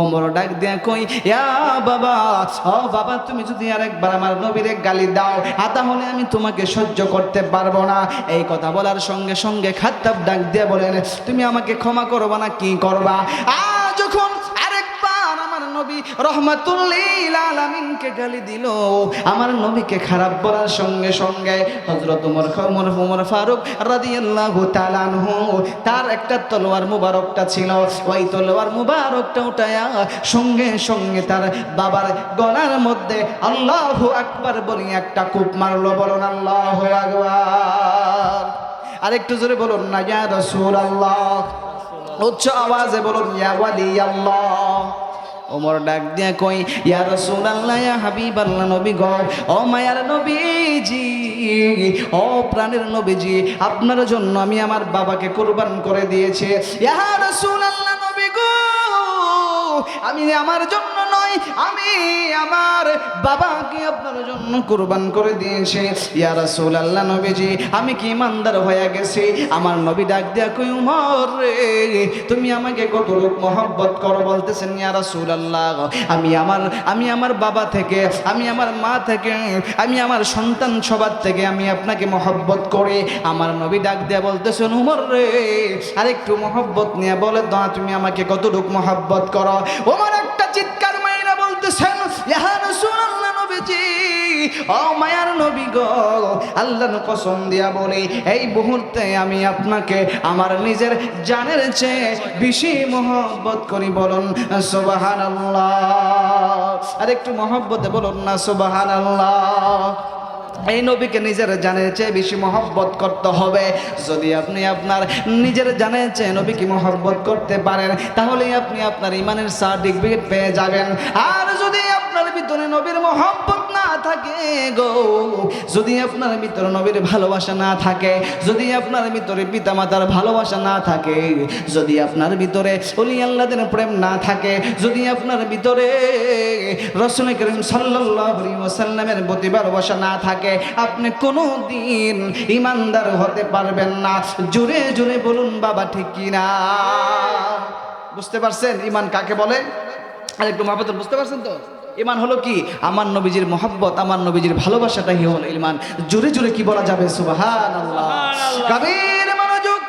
ওমর ডাক দিয়া কই, ইয়া বাবা, ও বাবা, তুমি যদি আরেকবার আমার নবীর গালি দাও তাহলে আমি তোমাকে সহ্য করতে পারবো না। এই কথা বলার সঙ্গে সঙ্গে খাত্তাব ডাক দিয়া বলেন, তুমি আমাকে ক্ষমা করবা না কি করবা? যখন আরেকবার আমার নবী রহমাতুল লিল আলামিনকে গালি দিল, আমার নবীকে খারাপ বলার সঙ্গে সঙ্গে হযরত ওমর ফারুক রাদিয়াল্লাহু তাআলা আনহু তার একটা তলোয়ার মুবারকটা ছিল, ওই তলোয়ার মুবারকটা উঠায়া সঙ্গে সঙ্গে তার বাবার গলার মধ্যে আল্লাহু আকবার বলি একটা কূপ মারলো। বলুন আল্লাহু আকবার। আরেকটু জোরে বলুন না ইয়া রাসূলুল্লাহ। উচ্চ আওয়াজে বলুন ইয়া ওয়ালি আল্লাহ। ওমর ডাক দিয়া কই, ইয়া রাসূলুল্লাহ, ইয়া হাবিবাল্লাহ, নবী গো, ও মায়ার নবীজি, ও প্রাণের নবীজি, আপনার জন্য আমি আমার বাবাকে কুরবান করে দিয়েছি। ইয়া রাসূলুল্লাহ, নবী গো, আমি আমার জন্য নয়, আমি আমার বাবাকে আপনার জন্য কুরবান করে দিয়েছি। ইয়া রাসূলুল্লাহ, নবীজি, আমি কি ইমানদার হয়ে গেছি? আমার নবী ডাক দিয়া কই, উমর রে, তুমি আমাকে কত লোক মহব্বত করো? বলতেছেন, ইয়া রাসূলুল্লাহ, আমি আমার বাবা থেকে, আমি আমার মা থেকে, আমি আমার সন্তান সবার থেকে আমি আপনাকে মহব্বত করি। আমার নবী ডাক দিয়া বলতেছেন, উমর রে, আরেকটু মহব্বত নিয়ে বলে দাও তুমি আমাকে কত লোক মহব্বত করো। ওমর একটা চিৎকার মাইরা বলতেছেন, ইয়া রাসূলুল্লাহ, নবীজি, ও মায়ার নবী গো, আল্লাহর কসম দিয়া বলি, এই মুহূর্তে আমি আপনাকে আমার নিজের জানের চেয়ে বেশি মহব্বত করি। বলুন সুবহানাল্লাহ। আর একটু মহব্বতে বলুন না সুবহানাল্লাহ। এই নবীকে নিজের জানের চেয়ে বেশি মহব্বত করতে হবে। যদি আপনি আপনার নিজের জানের চেয়ে নবীকে মহব্বত করতে পারেন, তাহলে আপনি আপনার ইমানের সার্টিফিকেট পেয়ে যাবেন। আর যদি আপনার ভিতরে নবীর মহব্বত না থাকে গো, যদি আপনার ভিতরে নবীর ভালোবাসা না থাকে, যদি আপনার ভিতরে পিতামাতার ভালোবাসা না থাকে, যদি আপনার ভিতরে ওলি আল্লাহদের প্রেম না থাকে, যদি আপনার ভিতরে রাসূল করিম সাল্লাল্লাহু আলাইহি ওয়াসাল্লামের প্রতি ভালোবাসা না থাকে, আপনি কোনোদিন ইমানদার হতে পারবেন না। জোরে জোরে বলুন বাবা, ঠিক কি না? বুঝতে পারছেন ইমান কাকে বলে? আর একটু মহব্বত বুঝতে পারছেন তো? ইমান হলো কি? আমার নবীজির মহব্বত, আমার নবীজির ভালোবাসাটাই হলো ইমান। জোরে জোরে কি বলা যাবে? সুবহানাল্লাহ। কবির মনোযোগ,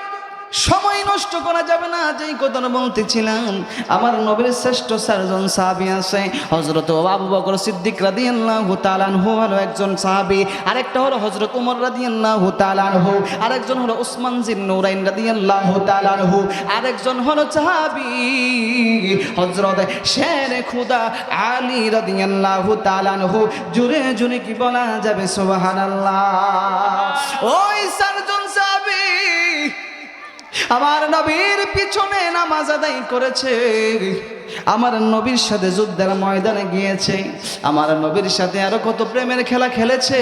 সময় নষ্ট করা যাবে না। যেই কথা বলতেছিলাম, আমার নবীর শ্রেষ্ঠ চারজন সাহাবী আছে। হযরত আবু বকর সিদ্দিক রাদিয়াল্লাহু তাআলা আনহু হলো একজন সাহাবী, আরেকটা হলো হযরত ওমর রাদিয়াল্লাহু তাআলা আনহু, আরেকজন হলো উসমান জিন নুরাইন রাদিয়াল্লাহু তাআলা আনহু, আরেকজন হলো সাহাবী হযরত শেরে খুদা আলী রাদিয়াল্লাহু তাআলা আনহু। জোরে জোরে কি বলা যাবে? সুবহানাল্লাহ। ওই চারজন সাহাবী আমার নবীর পিছনে নামাজ আদায় করেছে, আমার নবীর সাথে যুদ্ধের ময়দানে গিয়েছে, আমার নবীর সাথে আরো কত প্রেমের খেলা খেলেছে।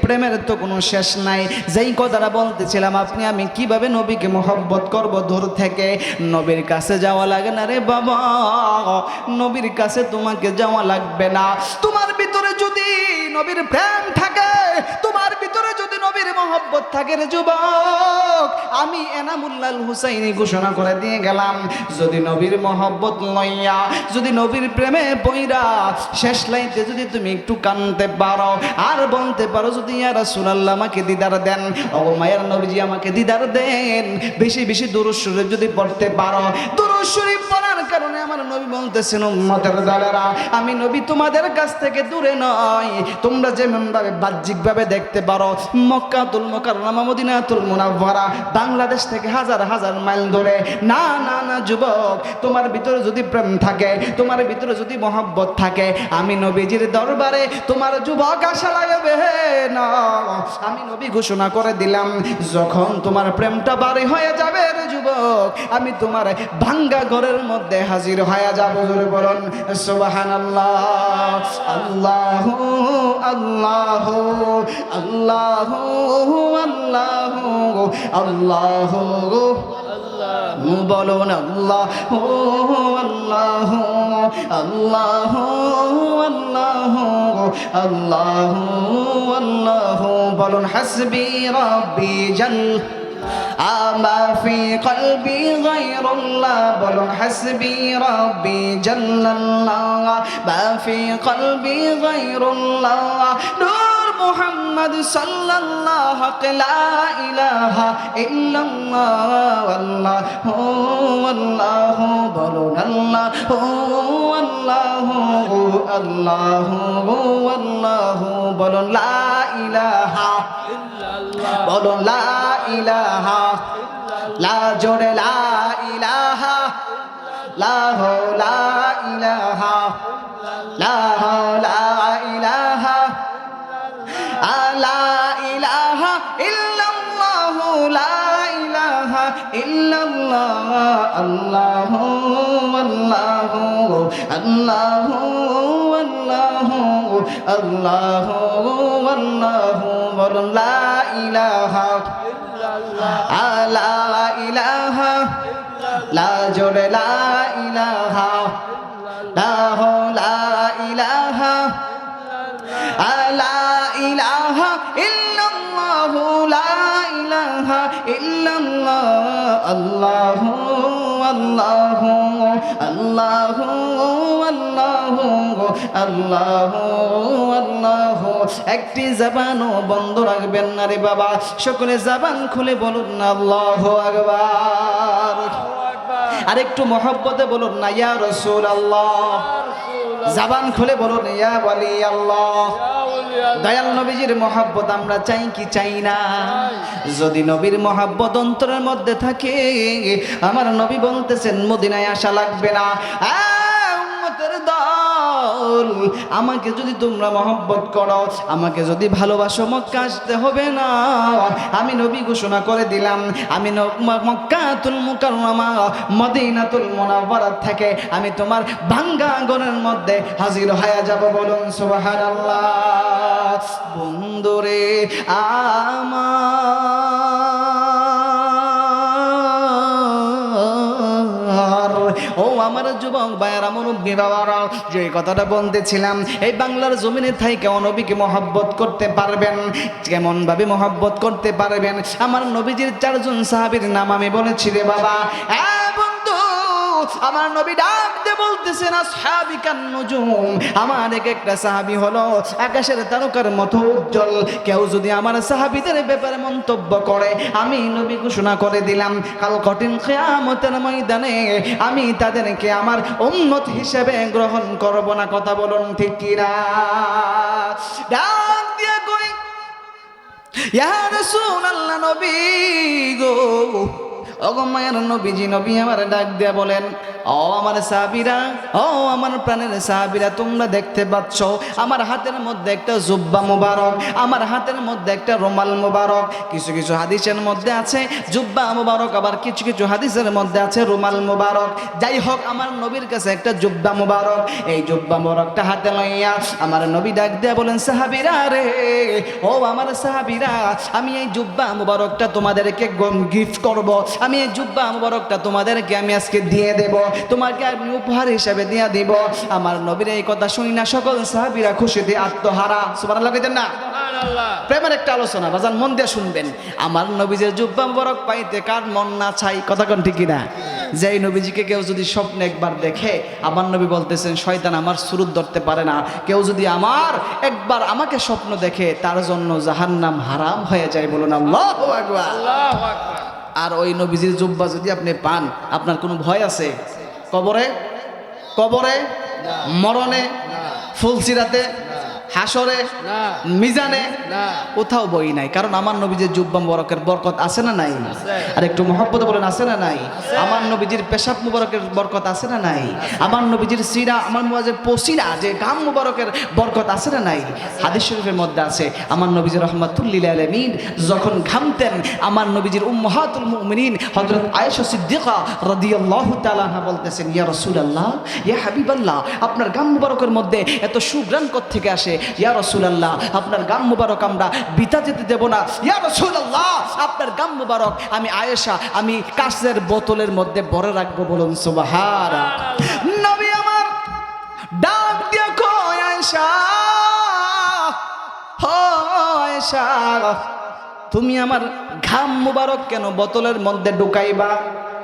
প্রেমের তো কোনো শেষ নাই। যেই কথাটা বলতেছিলাম, আপনি আমি কিভাবে নবীকে মহব্বত করব দূর থেকে? নবীর কাছে যাওয়া লাগে না রে বাবা, নবীর কাছে তোমাকে যাওয়া লাগবে না। তোমার ভিতরে যদি নবীর প্রেম থাকে, তোমার ভিতরে যদি নবীর মহব্বত থাকে রে যুবক, আমি এনামুল্লাহ হুসাইনি ঘোষণা করে দিয়ে গেলাম, যদি নবীর মহব্বত লইয়া, যদি নবীর প্রেমে পইরা শেষ লাইতে যদি তুমি একটু কানতে পারো আর বলতে পারো, যদি ইয়া রাসূলুল্লাহ আমাকে দিদার দেন, ও মায়ের নবীজি আমাকে দিদার দেন, বেশি বেশি দুরূদ শরীফ যদি পড়তে পারো, দুরূদ শরীফ পড়ার কারণে আমার নবী বলতেছেন, উম্মতের দলেরা, আমি নবী তোমাদের কাছ থেকে দূরে নয়। তোমরা যেমনভাবে বাহ্যিকভাবে দেখতে পারো মক্কাতুল মুকাররমা, মদিনাতুল মুনাওয়ারা বাংলাদেশ থেকে হাজার হাজার মাইল ধরে, না না না যুবক, তোমার ভিতরে যদি প্রেম থাকে, তোমার ভিতরে যদি মহব্বত থাকে, আমি নবীজির দরবারে তোমার যুবক আশা লাগবে না। আমি নবী ঘোষণা করে দিলাম, যখন তোমার প্রেমটা বাড়ি হয়ে যাবে রে যুবক, আমি তোমার ভাঙ্গা ঘরের মধ্যে হাজির হয়ে যাব। জোরে বলুন সুবহানাল্লাহ। আল্লাহু আল্লাহু আল্লাহু আল্লাহু আল্লাহু বলুন আল্লাহু আল্লাহু আল্লাহু আল্লাহু আল্লাহু আল্লাহু বলুন হাসবি রাব্বি জাল আমা ফি কলবি গায়রুল্লাহ বলুন হাসবি রাব্বি জাল্লাল্লাহ মা ফি কলবি গায়রুল্লাহ নূর মুহাম্মদ সাল্লাল্লাহু লা ইলাহা ইল্লাল্লাহ আল্লাহু আল্লাহু বলুন আল্লাহু আল্লাহু আল্লাহু আল্লাহু বলুন লা ইলাহা ইল্লাল্লাহ বলুন লা ইলাহা লা জোরে লা ইলাহা লা লা ইলাহা লা লা ইলাহা লা ইলাহা ইল্লাল্লাহ লা ইলাহা ইল্লাল্লাহ আল্লাহু আল্লাহু আল্লাহু আল্লাহু আল্লাহু আল্লাহু বলুন লা ইলাহা ইল্লাল্লাহ লা ইলাহা লা জোরে লা ইলাহা লা লা ইলাহা লা ইলাহা ইল্লাল্লাহ লা ইলাহা ইল্লাল্লাহ আল্লাহু আল্লাহু আল্লাহু আল্লাহু আল্লাহু আল্লাহু একটি জবানও বন্ধ রাখবেন না রে বাবা সকলে জবান খুলে বলুন না আল্লাহু আকবার আর একটু মহব্বতে বলুন না ইয়া রাসূলুল্লাহ জবান খুলে বলুন ইয়া ওয়ালি আল্লাহ দয়াল নবীজির মহব্বত আমরা চাই কি চাই না যদি নবীর মহব্বত অন্তরের মধ্যে থাকে আমার নবী বলতেছেন মদিনায় আসা লাগবে না উম্মতের দল আমাকে যদি তোমরা মহব্বত করো আমাকে যদি ভালোবাসো মক্কা আসতে হবে না আমি নবী ঘোষণা করে দিলাম আমি মক্কাতুল মুকাররমা মদিনাতুল মুনাওয়ারা থেকে আমি তোমার ভাঙ্গা ঘরের মধ্যে হাজির হয়ে যাব বলুন সুবহানাল্লাহ বন্ধুরে ও আমার যুবক ভাইয়েরা মুরব্বী বাবারা যে কথাটা বলতেছিলাম এই বাংলার জমিনে থাইকে নবীকে মহব্বত করতে পারবেন কেমন ভাবে মহব্বত করতে পারবেন আমার নবীজির 4 জন সাহাবীর নাম আমি বলেছি রে বাবা আমার নবী ডাক দিয়ে বলতেছেন আসহাবিকান নুজুম আমার একটা সাহাবী হলো আকাশের তারকার মতো উজ্জ্বল কেউ যদি আমার সাহাবীদের ব্যাপারে মন্তব্য করে আমি নবী ঘোষণা করে দিলাম কাল কঠিন কিয়ামতের ময়দানে আমি তাদেরকে আমার উম্মত হিসেবে গ্রহণ করব না কথা বলুন ঠিক কি না ডাক দিয়ে কই ইয়া রাসূলুল্লাহ নবী গো ওগো মায়ের নবীজি নবী আমার ডাক দিয়া বলেন ও আমার সাহাবীরা ও আমার প্রাণের সাহাবীরা তোমরা দেখতে পাচ্ছ আমার হাতের মধ্যে একটা জুব্বা মুবারক আমার হাতের মধ্যে একটা রুমাল মুবারক কিছু কিছু হাদিসের মধ্যে আছে জুব্বা মুবারক আবার কিছু কিছু হাদিসের মধ্যে আছে রুমাল মুবারক যাই হোক আমার নবীর কাছে একটা জুব্বা মুবারক এই জুব্বা মুবারকটা হাতে লইয়া আমার নবী ডাক দিয়া বলেন সাহাবীরা রে ও আমার সাহাবীরা আমি এই জুব্বা মুবারকটা তোমাদেরকে গিফট করব আমি এই জুব্বা মুবারকটা তোমাদেরকে আমি আজকে দিয়ে দেব তোমাকে আমি উপহার হিসেবে দিয়ে দিব আমার নবীর এই কথা শুনি না সকল সাহাবীরা খুশিতে আত্মহারা সুবহানাল্লাহ কইতেন না সুবহানাল্লাহ প্রেমের একটা আলোচনা বাজান মন দিয়ে শুনবেন আমার নবীর জুব্বা মুবারক পাইতে কার মন না চাই কথা কোন ঠিক না যে এই নবীজিকে কেউ যদি স্বপ্নে একবার দেখে আমার নবী বলতেছেন শয়তান আমার সুরত ধরতে পারে না কেউ যদি আমার একবার আমাকে স্বপ্ন দেখে তার জন্য জাহান্নাম হারাম হয়ে যায় বলুন আল্লাহু আকবার আল্লাহু আকবার আর ওই নবীজির জুব্বা যদি আপনি পান আপনার কোনো ভয় আছে কবরে কবরে মরণে ফুলসিরাতে হাসরে মিজানে কোথাও বই নাই কারণ আমার নবীজির জুব্বা মুবারকের বরকত আছে না নাই আর একটু মহব্বতে বলেন আছে না নাই আমার নবীজির পেশাব মুবারকের বরকত আছে না নাই আমার নবীজির সিরা আমার নবীজির পসিনা যে গাম মুবারকের বরকত আছে না নাই হাদিস শরীফের মধ্যে আছে আমার নবীজি রাহমাতুল লিল আলামিন যখন ঘামতেন আমার নবীজির উম্মাহাতুল মুমিনিন হযরত আয়েশা সিদ্দিকা রাদিয়াল্লাহু তাআলা আনহা বলতেছেন ইয়া রাসূলুল্লাহ ইয়া হাবিবাল্লাহ আপনার গাম মুবারকের মধ্যে এত সুঘ্রাণ কোথা থেকে আসে ইয়া রাসূলুল্লাহ আপনার গাম মুবারক আমরা বিতা যেতে দেব না ইয়া রাসূলুল্লাহ আপনার গাম মুবারক আমি আয়েশা আমি কাঁচের বোতলের মধ্যে ভরে রাখবো বলুন সুবহানাল্লাহ নবী আমার ডাক দিয়ে কয় আয়েশা ও আয়েশা তুমি আমার ঘাম মুবারক কেন বোতলের মধ্যে ঢুকাইবা?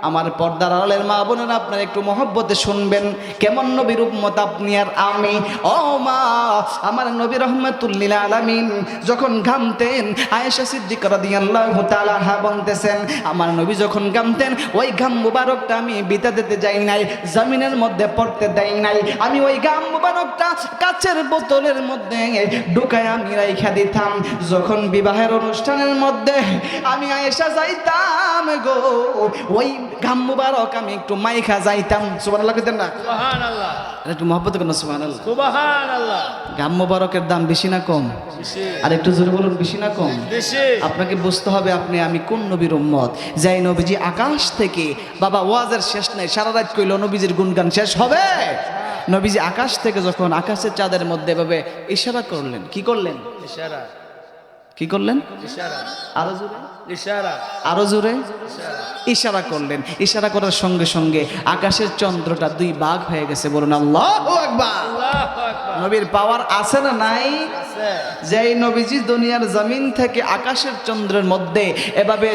আমার পর্দার আড়ালের মা বোনেরা আপনারা একটু মহব্বতে শুনবেন, কেমন নবীর উম্মত আপনি আর আমি। ও মা, আমার নবী রাহমাতুল লিল আলামিন যখন ঘামতেন, আয়েশা সিদ্দিকা রাদিয়াল্লাহু তাআলা আনহা বলতেছেন, আমার নবী যখন ঘামতেন ওই ঘাম মুবারকটা আমি বিতা দিতে যাই নাই, জমিনের মধ্যে পড়তে দেই নাই, আমি ওই ঘাম মুবারকটা কাচের বোতলের মধ্যে ঢুকায় আমি রাইখা দিতাম। যখন বিবাহের অনুষ্ঠানের মধ্যে আমি আয়েশা যাইতাম গো, ওই ঘাম মুবারক আমি একটু মাইখা যাইতাম। সুবহানাল্লাহ কইতেন না? সুবহানাল্লাহ। একটু মহব্বত করেন সুবহানাল্লাহ। সুবহানাল্লাহ। ঘাম মুবারকের দাম বেশি না কম? বেশি। আর একটু জোরে বলুন, বেশি না কম? বেশি। আপনাকে বুঝতে হবে আপনি আমি কোন নবীর উম্মত। যাই নবীজি আকাশ থেকে, বাবা ওয়াজের শেষ নাই, সারা রাত কইলো নবীজির গুণগান শেষ হবে? নবীজি আকাশ থেকে যখন আকাশের চাঁদের মধ্যে এভাবে ইশারা করলেন, কি করলেন? ইশারা। কি করলেন? ইশারা। আরো জোরে, ইশারা। আরো জোরে ইশারা। ইশারা করলেন। ইশারা করার সঙ্গে সঙ্গে আকাশের চন্দ্রটা দুই ভাগ হয়ে গেছে। বলুন আল্লাহু আকবার। আল্লাহু আকবার। নবীর পাওয়ার আছে না নাই? আছে। যেই নবীজি দুনিয়ার জমিন থেকে আকাশের চন্দ্রের মধ্যে এভাবে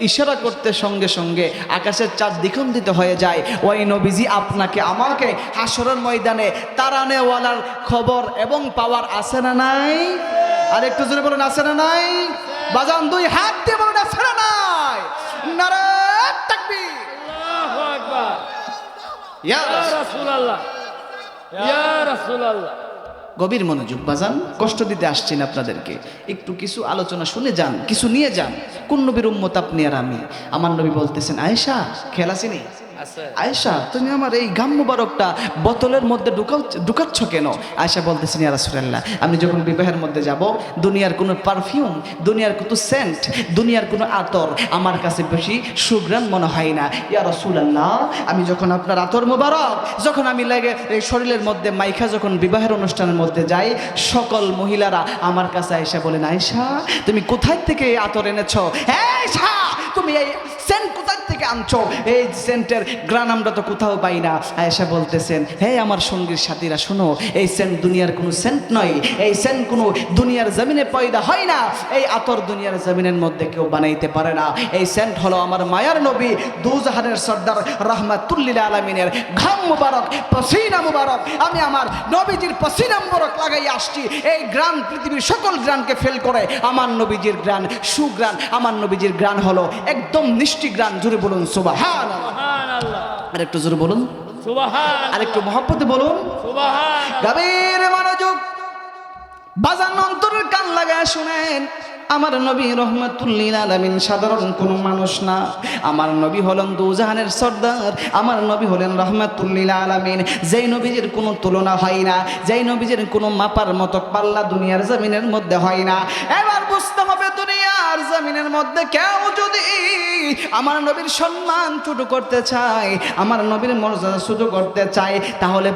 ইশারা করতে সঙ্গে সঙ্গে আকাশের চাঁদ দ্বিখণ্ডিত হয়ে যায়, ওই নবীজি আপনাকে আমাকে হাসরের ময়দানে তারানেওয়ালার খবর এবং পাওয়ার আছে না নাই? আর একটু জোরে বলুন, আছে না নাই? বাজান দুই হাত দিয়ে বলুন, আছে না নাই? নারে তাকবীর। আল্লাহু আকবার। ইয়া ইয়া রাসূলুল্লাহ। ইয়া রাসূলুল্লাহ। গভীর মনোযোগ বাজান, কষ্ট দিতে আসছি না আপনাদেরকে, একটু কিছু আলোচনা শুনে যান, কিছু নিয়ে যান। কোন নবীর উম্মত আপনি আর আমি? আমার নবী বলতেছেন, আয়েশা খেয়াল আসেনি? আছে। আয়েশা তুমি আমার এই ঘাম মুবারকটা বোতলের মধ্যে ঢুকাচ্ছ কেন? আয়েশা বলতেছেন, ইয়া রাসূলুল্লাহ, আমি যখন বিবাহের মধ্যে যাব, দুনিয়ার কোনো পারফিউম, দুনিয়ার কোনো সেন্ট, দুনিয়ার কোনো আতর আমার কাছে বেশি সুঘ্রাণ মনে হয় না। ইয়া রাসূলুল্লাহ, আমি যখন আপনার আতর মুবারক যখন আমি লাগে এই শরীরের মধ্যে মাইখা যখন বিবাহের অনুষ্ঠানের মধ্যে যাই, সকল মহিলারা আমার কাছে আয়েশা বলেন, আয়েশা তুমি কোথায় থেকে এই আতর এনেছো? আয়েশা তুমি এই সেন্ট কোথায় থেকে আনছো? এই সেন্টের গ্রান আমরা তো কোথাও পাই না। আয়েশা বলতেছেন, হে আমার সঙ্গীর সাথীরা শোনো, এই সেন্ট দুনিয়ার কোনো সেন্ট নয়, এই সেন্ট কোনো দুনিয়ার জমিনে পয়দা হয় না, এই আতর দুনিয়ার জমিনের মধ্যে কেউ বানাইতে পারে না। এই সেন্ট হলো আমার মায়ার নবী দুজাহানের সর্দার রাহমাতুল লিল আলামিনের ঘাম মুবারক, পসিনা মুবারক। আমি আমার নবীজির পসিনা মুবারক লাগাই আসছি। এই গ্রান পৃথিবীর সকল গ্রানকে ফেল করে আমার নবীজির গ্রান সুগ্রান। আমার নবীজির গ্রান হলো একদম মিষ্টি গ্রান। জোরে বলুন সুবহানাল্লাহ। সুবহানাল্লাহ। আর একটু জোরে বলুন, সুবহানাল্লাহ। আর একটু মহব্বতে বলুন। সুবহানাল্লাহ। গভীর মনোযোগ বাজান, অন্তরের কান লাগায় শুনেন। আমার নবী রাহমাতুল লিল আলামিন সাধারণ কোনো মানুষ না। আমার নবী হলেন দুজাহানের সর্দার। আমার নবী হলেন রাহমাতুল লিল আলামিন। যেই নবীজির কোনো তুলনা হয় না, যেই নবীজির কোনো মাপার মতো পাল্লা দুনিয়ার জমিনের মধ্যে হয় না। এবার বুঝতে হবে, দুনিয়ার জমিনের মধ্যে কেউ যদি আমার নবীর সম্মান ছোট করতে চায়, আমার নবীর মর্যাদা ছোট করতে চায়, তাহলে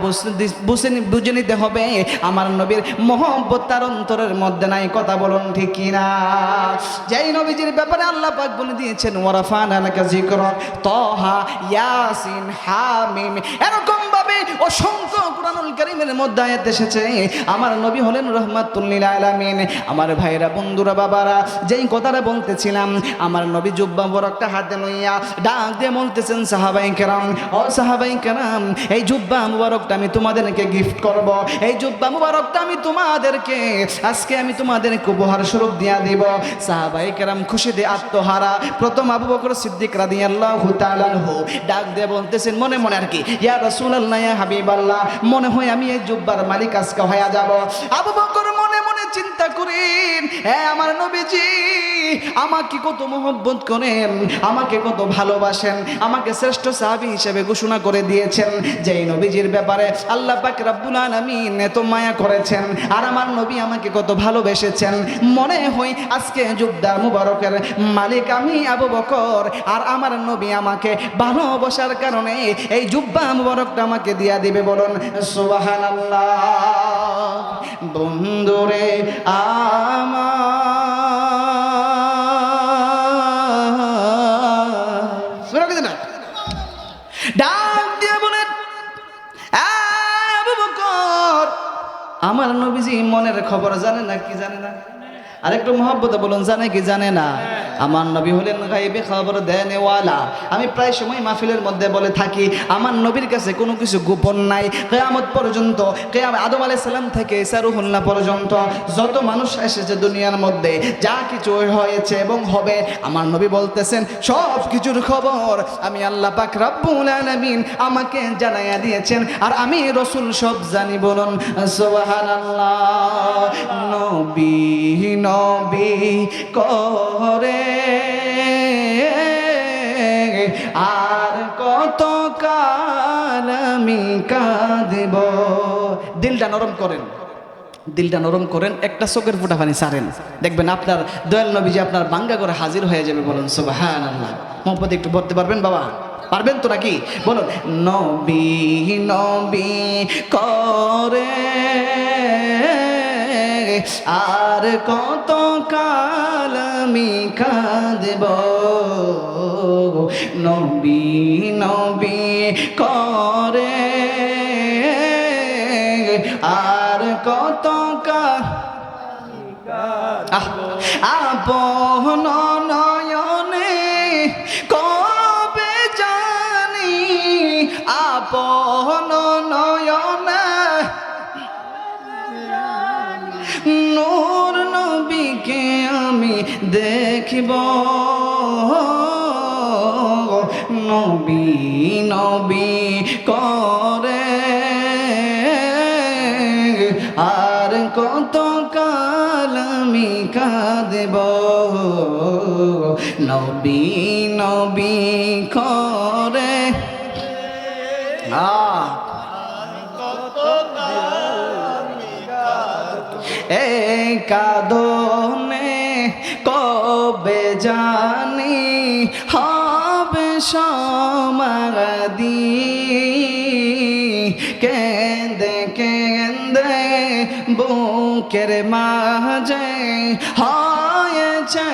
বুঝে নিতে হবে আমার নবীর মহব্বত তার অন্তরের মধ্যে নাই। কথা বলুন ঠিক কিনা? যেই নবীজির ব্যাপারে আল্লাহ পাক বলে দিয়েছেন, ওয়ারাফানা লাকা যিকরাক, তাহা, ইয়াসিন, হামিম, এরকম ভাবে অসংখ্য কুরআনুল কারীমের মধ্যে আয়াত এসেছে। আমার নবী হলেন রাহমাতুল লিল আলামিন। আমার ভাইরা, বন্ধুরা, বাবারা, যেই কথাটা বলতেছিলাম, আমার নবী জুব্বা মুবারকটা হাতে লইয়া ডাক দিয়ে বলতেছেন, সাহাবায়ে কেরাম, ও সাহাবায়ে কেরাম, এই জুব্বা মুবারকটা আমি তোমাদেরকে গিফট করব। এই জুব্বা মুবারকটা আমি তোমাদেরকে আজকে আমি তোমাদেরকে উপহার স্বরূপ দিয়া দিব। সাহাবায়ে কেরাম খুশিতে আত্মহারা। প্রথম আবু বকর সিদ্দিক রাদিয়াল্লাহু তাআলা আনহু ডাক দিয়ে বলতেছেন মনে মনে আর কি, ইয়া রাসূলুল্লাহ, ইয়া হাবিবাল্লাহ, মনে হয় আমি এই জুব্বার মালিক আজকে হয়ে যাব। আবু বকর মনে মনে চিন্তা করেন, হ্যাঁ আমার নবীজি আমাকে কত মহব্বত করেন, আমাকে কত ভালোবাসেন, আমাকে শ্রেষ্ঠ সাহাবী হিসেবে ঘোষণা করে দিয়েছেন। যেই নবীজির ব্যাপারে আল্লাহ পাক রব্বুল আলামিন এত মায়া করেছেন, আর আমার নবী আমাকে কত ভালোবেসেছেন। মনে হয় আজকে জুব্বা মুবারকের মালিক আমি আবু বকর, আর আমার নবী আমাকে ভালোবাসার কারণে এই জুব্বা মুবারকটা আমাকে দিয়া দিবে। বলুন সুবহানাল্লাহ। বন্ধুরে ডাক দিয়ে বলেন, আবু বকর, আমার নবীজি মনের খবর জানে না কি জানে না? আরেকটু মহব্বতে বলুন, জানে কি জানে না? আমার নবী হলেন গায়েবে খবর দেনেওয়ালা। আমি প্রায় সময় মাহফিলের মধ্যে বলে থাকি, আমার নবীর কাছে কোনো কিছু গোপন নাই। কিয়ামত পর্যন্ত, আদম আলাইহিস সালাম থেকে ঈসা রুহুল্লাহ পর্যন্ত যত মানুষ এসেছে দুনিয়ার মধ্যে, যা কিছু হয়েছে এবং হবে, আমার নবী বলতেছেন সব কিছুর খবর আমি আল্লাহ পাক রব্বুল আলামিন আমাকে জানাইয়া দিয়েছেন, আর আমি রাসূল সব জানি। বলুন সুবহানাল্লাহ। নবী নবী করে আর কত কাল আমি কাঁদব। দিলটা নরম করেন, দিলটা নরম করেন, একটা চোখের ফোঁটা পানি ছাড়েন, দেখবেন আপনার দয়াল নবীজি আপনার বাঙ্গা করে হাজির হয়ে যাবে। বলুন সুবহানাল্লাহ। মোহাম্মদ একটু বলতে পারবেন বাবা? পারবেন তো নাকি? বলুন নবী নবী করে আর কত কাল আমি কাঁদব। নবী নবী করে আর কত কাল আপন নয়নে কবে জানি, আপন নয়নে নূর নবীকে আমি দেখিব। নবী নবী করে আর কত কাল আমি কাঁদব। নবী নবী করে এই কাঁদনে কবে জানি হবে সমাধি। কেঁদে কেঁদে বুকের মাঝে হয়েছে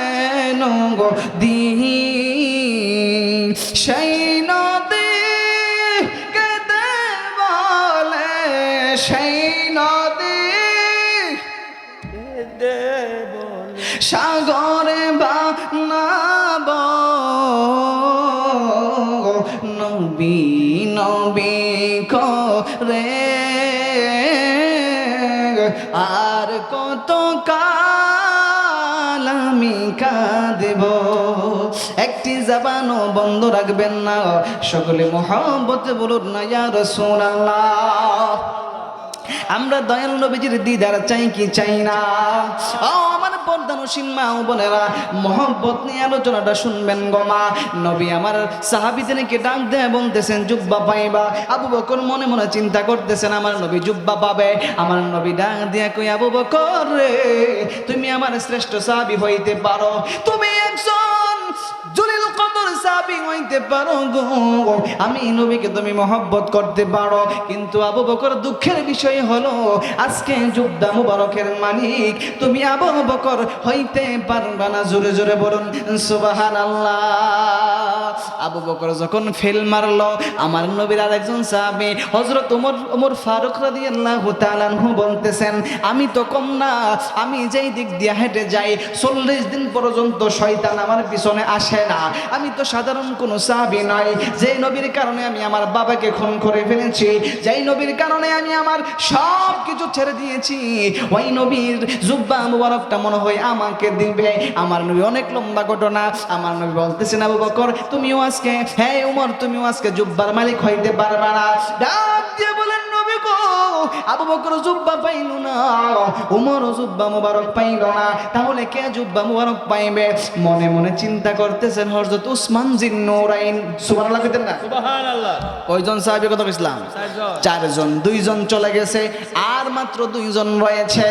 নদী, সেই নদী কেঁদে বলে, সেই নদী সাগরে বানাব। নবী নবী করে আর কত কাল আমি কাঁদব। একটি জবানও বন্ধ রাখবেন না, সকলে মুহাব্বতে বলুন না ইয়া রাসূলুল্লাহ। আমরা দয়াল নবীজির দিদার চাই কি চাই না? ও আমার পর্দানসীন মা ও বোনেরা, মহব্বত নিয়ে আলোচনাটা শুনবেন গো মা। নবী আমার সাহাবীদেরকে ডাক দেয়, বলতেছেন জুব্বা পাইবা। আবু বকর মনে মনে চিন্তা করতেছেন আমার নবী জুব্বা পাবে। আমার নবী ডাক দিয়া কই, আবু বকর রে, তুমি আমার শ্রেষ্ঠ সাহাবী হইতে পারো, তুমি একজন জলিল কদর সাহাবী হইতে পারো গো, আমি নবীকে তুমি মহব্বত করতে পারো, কিন্তু আবু বকর দুঃখের বিষয় হলো আজকে জুব্বা মুবারকের মালিক তুমি আবু বকর হইতে পারবা না। জোরে জোরে বলুন সুবহানাল্লাহ। আবু বকর যখন ফেল মারলো, আমার নবীর আরেকজন সাহাবী হযরত ওমর ফারুক রাদিয়াল্লাহু তাআলা আনহু বলতেছেন, আমি তো কম না, আমি যেই দিক দিয়ে হেঁটে যাই 40 দিন পর্যন্ত শয়তান আমার পিছনে আসে না। আমি তো সাধারণ কোনো সাহাবী নয়, যে নবীর কারণে আমি আমার বাবাকে খুন করে ফেলেছি, যেই নবীর কারণে আমি আমার সব কিছু ছেড়ে দিয়েছি, ওই নবীর জুব্বা মুবারকটা মনে হয় আমাকে দিবে। আমার নবী অনেক লম্বা ঘটনা। আমার নবী বলতেছেন, আবু বকর তুমিও আজকে, হ্যাঁ উমর তুমিও আজকে জুব্বার মালিক হইতে পারবে না। ডাক দিয়ে বলেন, নবী গো, আবু বকর জুব্বা পাইল না, উমর জুব্বা মুবারক পাইল না, তাহলে কে জুব্বা মুবারক পাইবে? মনে মনে চিন্তা করতেছেন হযরত উসমান জিন নূরাইন। সুবহানাল্লাহ কইতেন না? সুবহানাল্লাহ। কয়জন সাহাবী কথা কইছিলাম? 4 জন। 2 জন চলে গেছে, আর মাত্র 2 জন রয়েছে।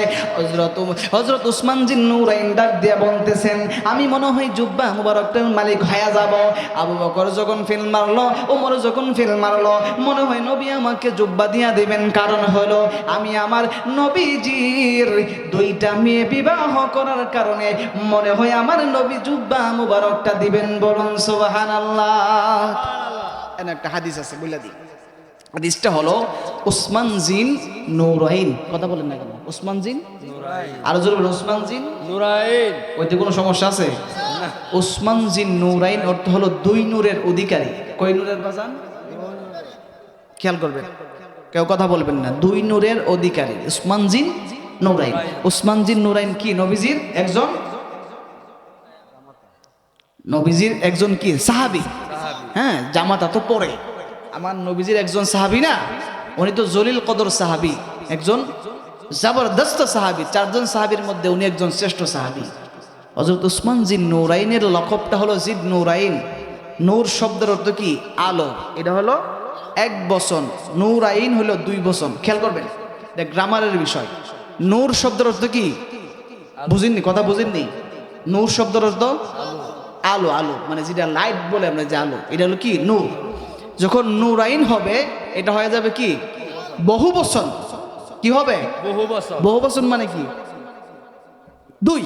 হযরত উসমান জিন নূরাইন ডাক দিয়ে বলতেছেন, আমি মনে হয় জুব্বা মুবারকটার মালিক হয়ে যাব। আবু বকর যখন ফিল মারলো, ওমর যখন ফিল মারলো, মনে হয় নবী আমাকে জুব্বা দিয়া দিবেন। কারণ হলো আমি আমার নবীজির 2টা মেয়ে বিবাহ করার কারণে মনে হয় আমার নবী জুব্বা মুবারকটা দিবেন। বলুন সুবহানাল্লাহ। এনে একটা হাদিস আছে বলে দিই, হাদিসটা হলো উসমান জিন নূরাইন। কথা বলেন না কেন? উসমান জিন আরো জোরে বলেন, উসমান জিন নুরাইন। ওইতে কোনো সমস্যা আছে? উসমান জিন নূরাইন অর্থ হলো দুই নূরের অধিকারী। কয় নূরের বাজান? খেয়াল করবেন, কেউ কথা বলবেন না। দুই নূরের অধিকারী উসমান জিন নূরাইন। উসমান জিন নূরাইন কি? নবীজির একজন কি সাহাবী। হ্যাঁ, জামাতা তো পরে আমার নবীজির একজন সাহাবী না, উনি তো জলিল কদর সাহাবী, একজন জবরদস্ত সাহাবী। চারজন সাহাবীর মধ্যে উনি একজন শ্রেষ্ঠ সাহাবী। হযরত উসমান জিন নূরাইনের লকবটা হলো জিদ নূরাইন। নূর শব্দের অর্থ কি? আলো। এটা হলো এক বচন, নূরাইন হলো দুই বচন। খেয়াল করবেন, এটা গ্রামারের বিষয়। নূর শব্দের অর্থ কি বুঝেননি? কথা বুঝেননি? নূর শব্দের অর্থ আলো। আলো মানে যেটা লাইট বলে আমরা, যে আলো, এটা হলো কি? নূর। যখন নূরাইন হবে এটা হয়ে যাবে কি? বহু বচন। কি হবে? বহু বছর। বহু বচন মানে কি? দুই,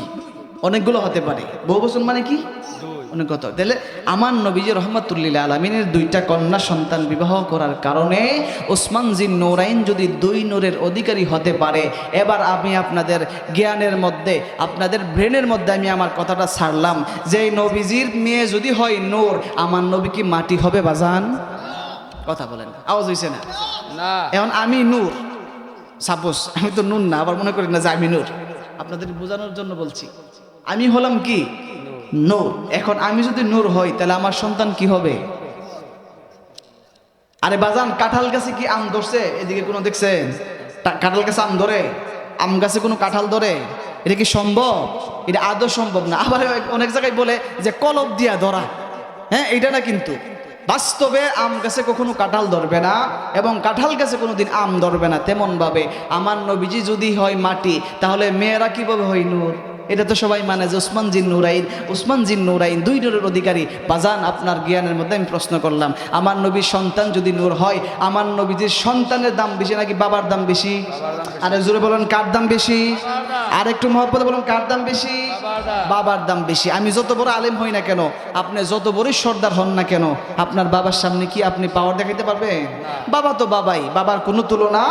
অনেকগুলো হতে পারে। বহু বচন মানে কি? অনেক কথা। তাহলে আমার নবীজি রহমাতুল্লিল আলামিনের দুইটা কন্যা সন্তান বিবাহ করার কারণে ওসমান জিন নূরাইন যদি দুই নূরের অধিকারী হতে পারে, এবার আমি আপনাদের জ্ঞানের মধ্যে, আপনাদের ব্রেনের মধ্যে আমি আমার কথাটা ছাড়লাম যে নবীজির মেয়ে যদি হয় নূর, আমার নবী কি মাটি হবে বাজান? কথা বলেন, আওয়াজ হয়েছে না? না। এখন আমি নূর, সাপোজ আমি তো নূর না, আবার মনে করি না যে আমি নূর, আপনাদের বোঝানোর জন্য বলছি। আমি হলাম কি? নূর। এখন আমি যদি নূর হই তাহলে আমার সন্তান কি হবে? আরে বাজান, কাঁঠাল গাছে কি আম ধরছে? এদিকে কোনো দেখছেন? কাঁঠাল গাছে আম ধরে? আম গাছে কোনো কাঁঠাল ধরে? এটা কি সম্ভব? এটা আদৌ সম্ভব না। আবার অনেক জায়গায় বলে যে কলব দিয়া ধরা। হ্যাঁ, এটা না, কিন্তু বাস্তবে আম গাছে কখনো কাঁঠাল ধরবে না এবং কাঁঠাল গাছে কোনোদিন আম ধরবে না। তেমন ভাবে আমার নবীজি যদি হয় মাটি, তাহলে মেয়েরা কিভাবে হয় নূর? এটা তো সবাই মানে যে উসমান জিন নূরাইন, উসমান জিন নূরাইন দুই নূরের অধিকারী। বাজান, আপনার জ্ঞানের মধ্যে আমি প্রশ্ন করলাম, আমার নবীর সন্তান যদি নূর হয়, আমার নবীজির সন্তানের দাম বেশি নাকি বাবার দাম বেশি? আরে জোরে বলেন, কার দাম বেশি? আর একটু মহব্বতে বলুন, কার দাম বেশি? বাবার দাম বেশি। আমি যত বড় আলেম হই না কেন, আপনি যত বড়ই সর্দার হন না কেন, আপনার বাবার সামনে কি আপনি পাওয়ার দেখাইতে পারবেন? বাবা তো বাবাই, বাবার কোনো তুলনা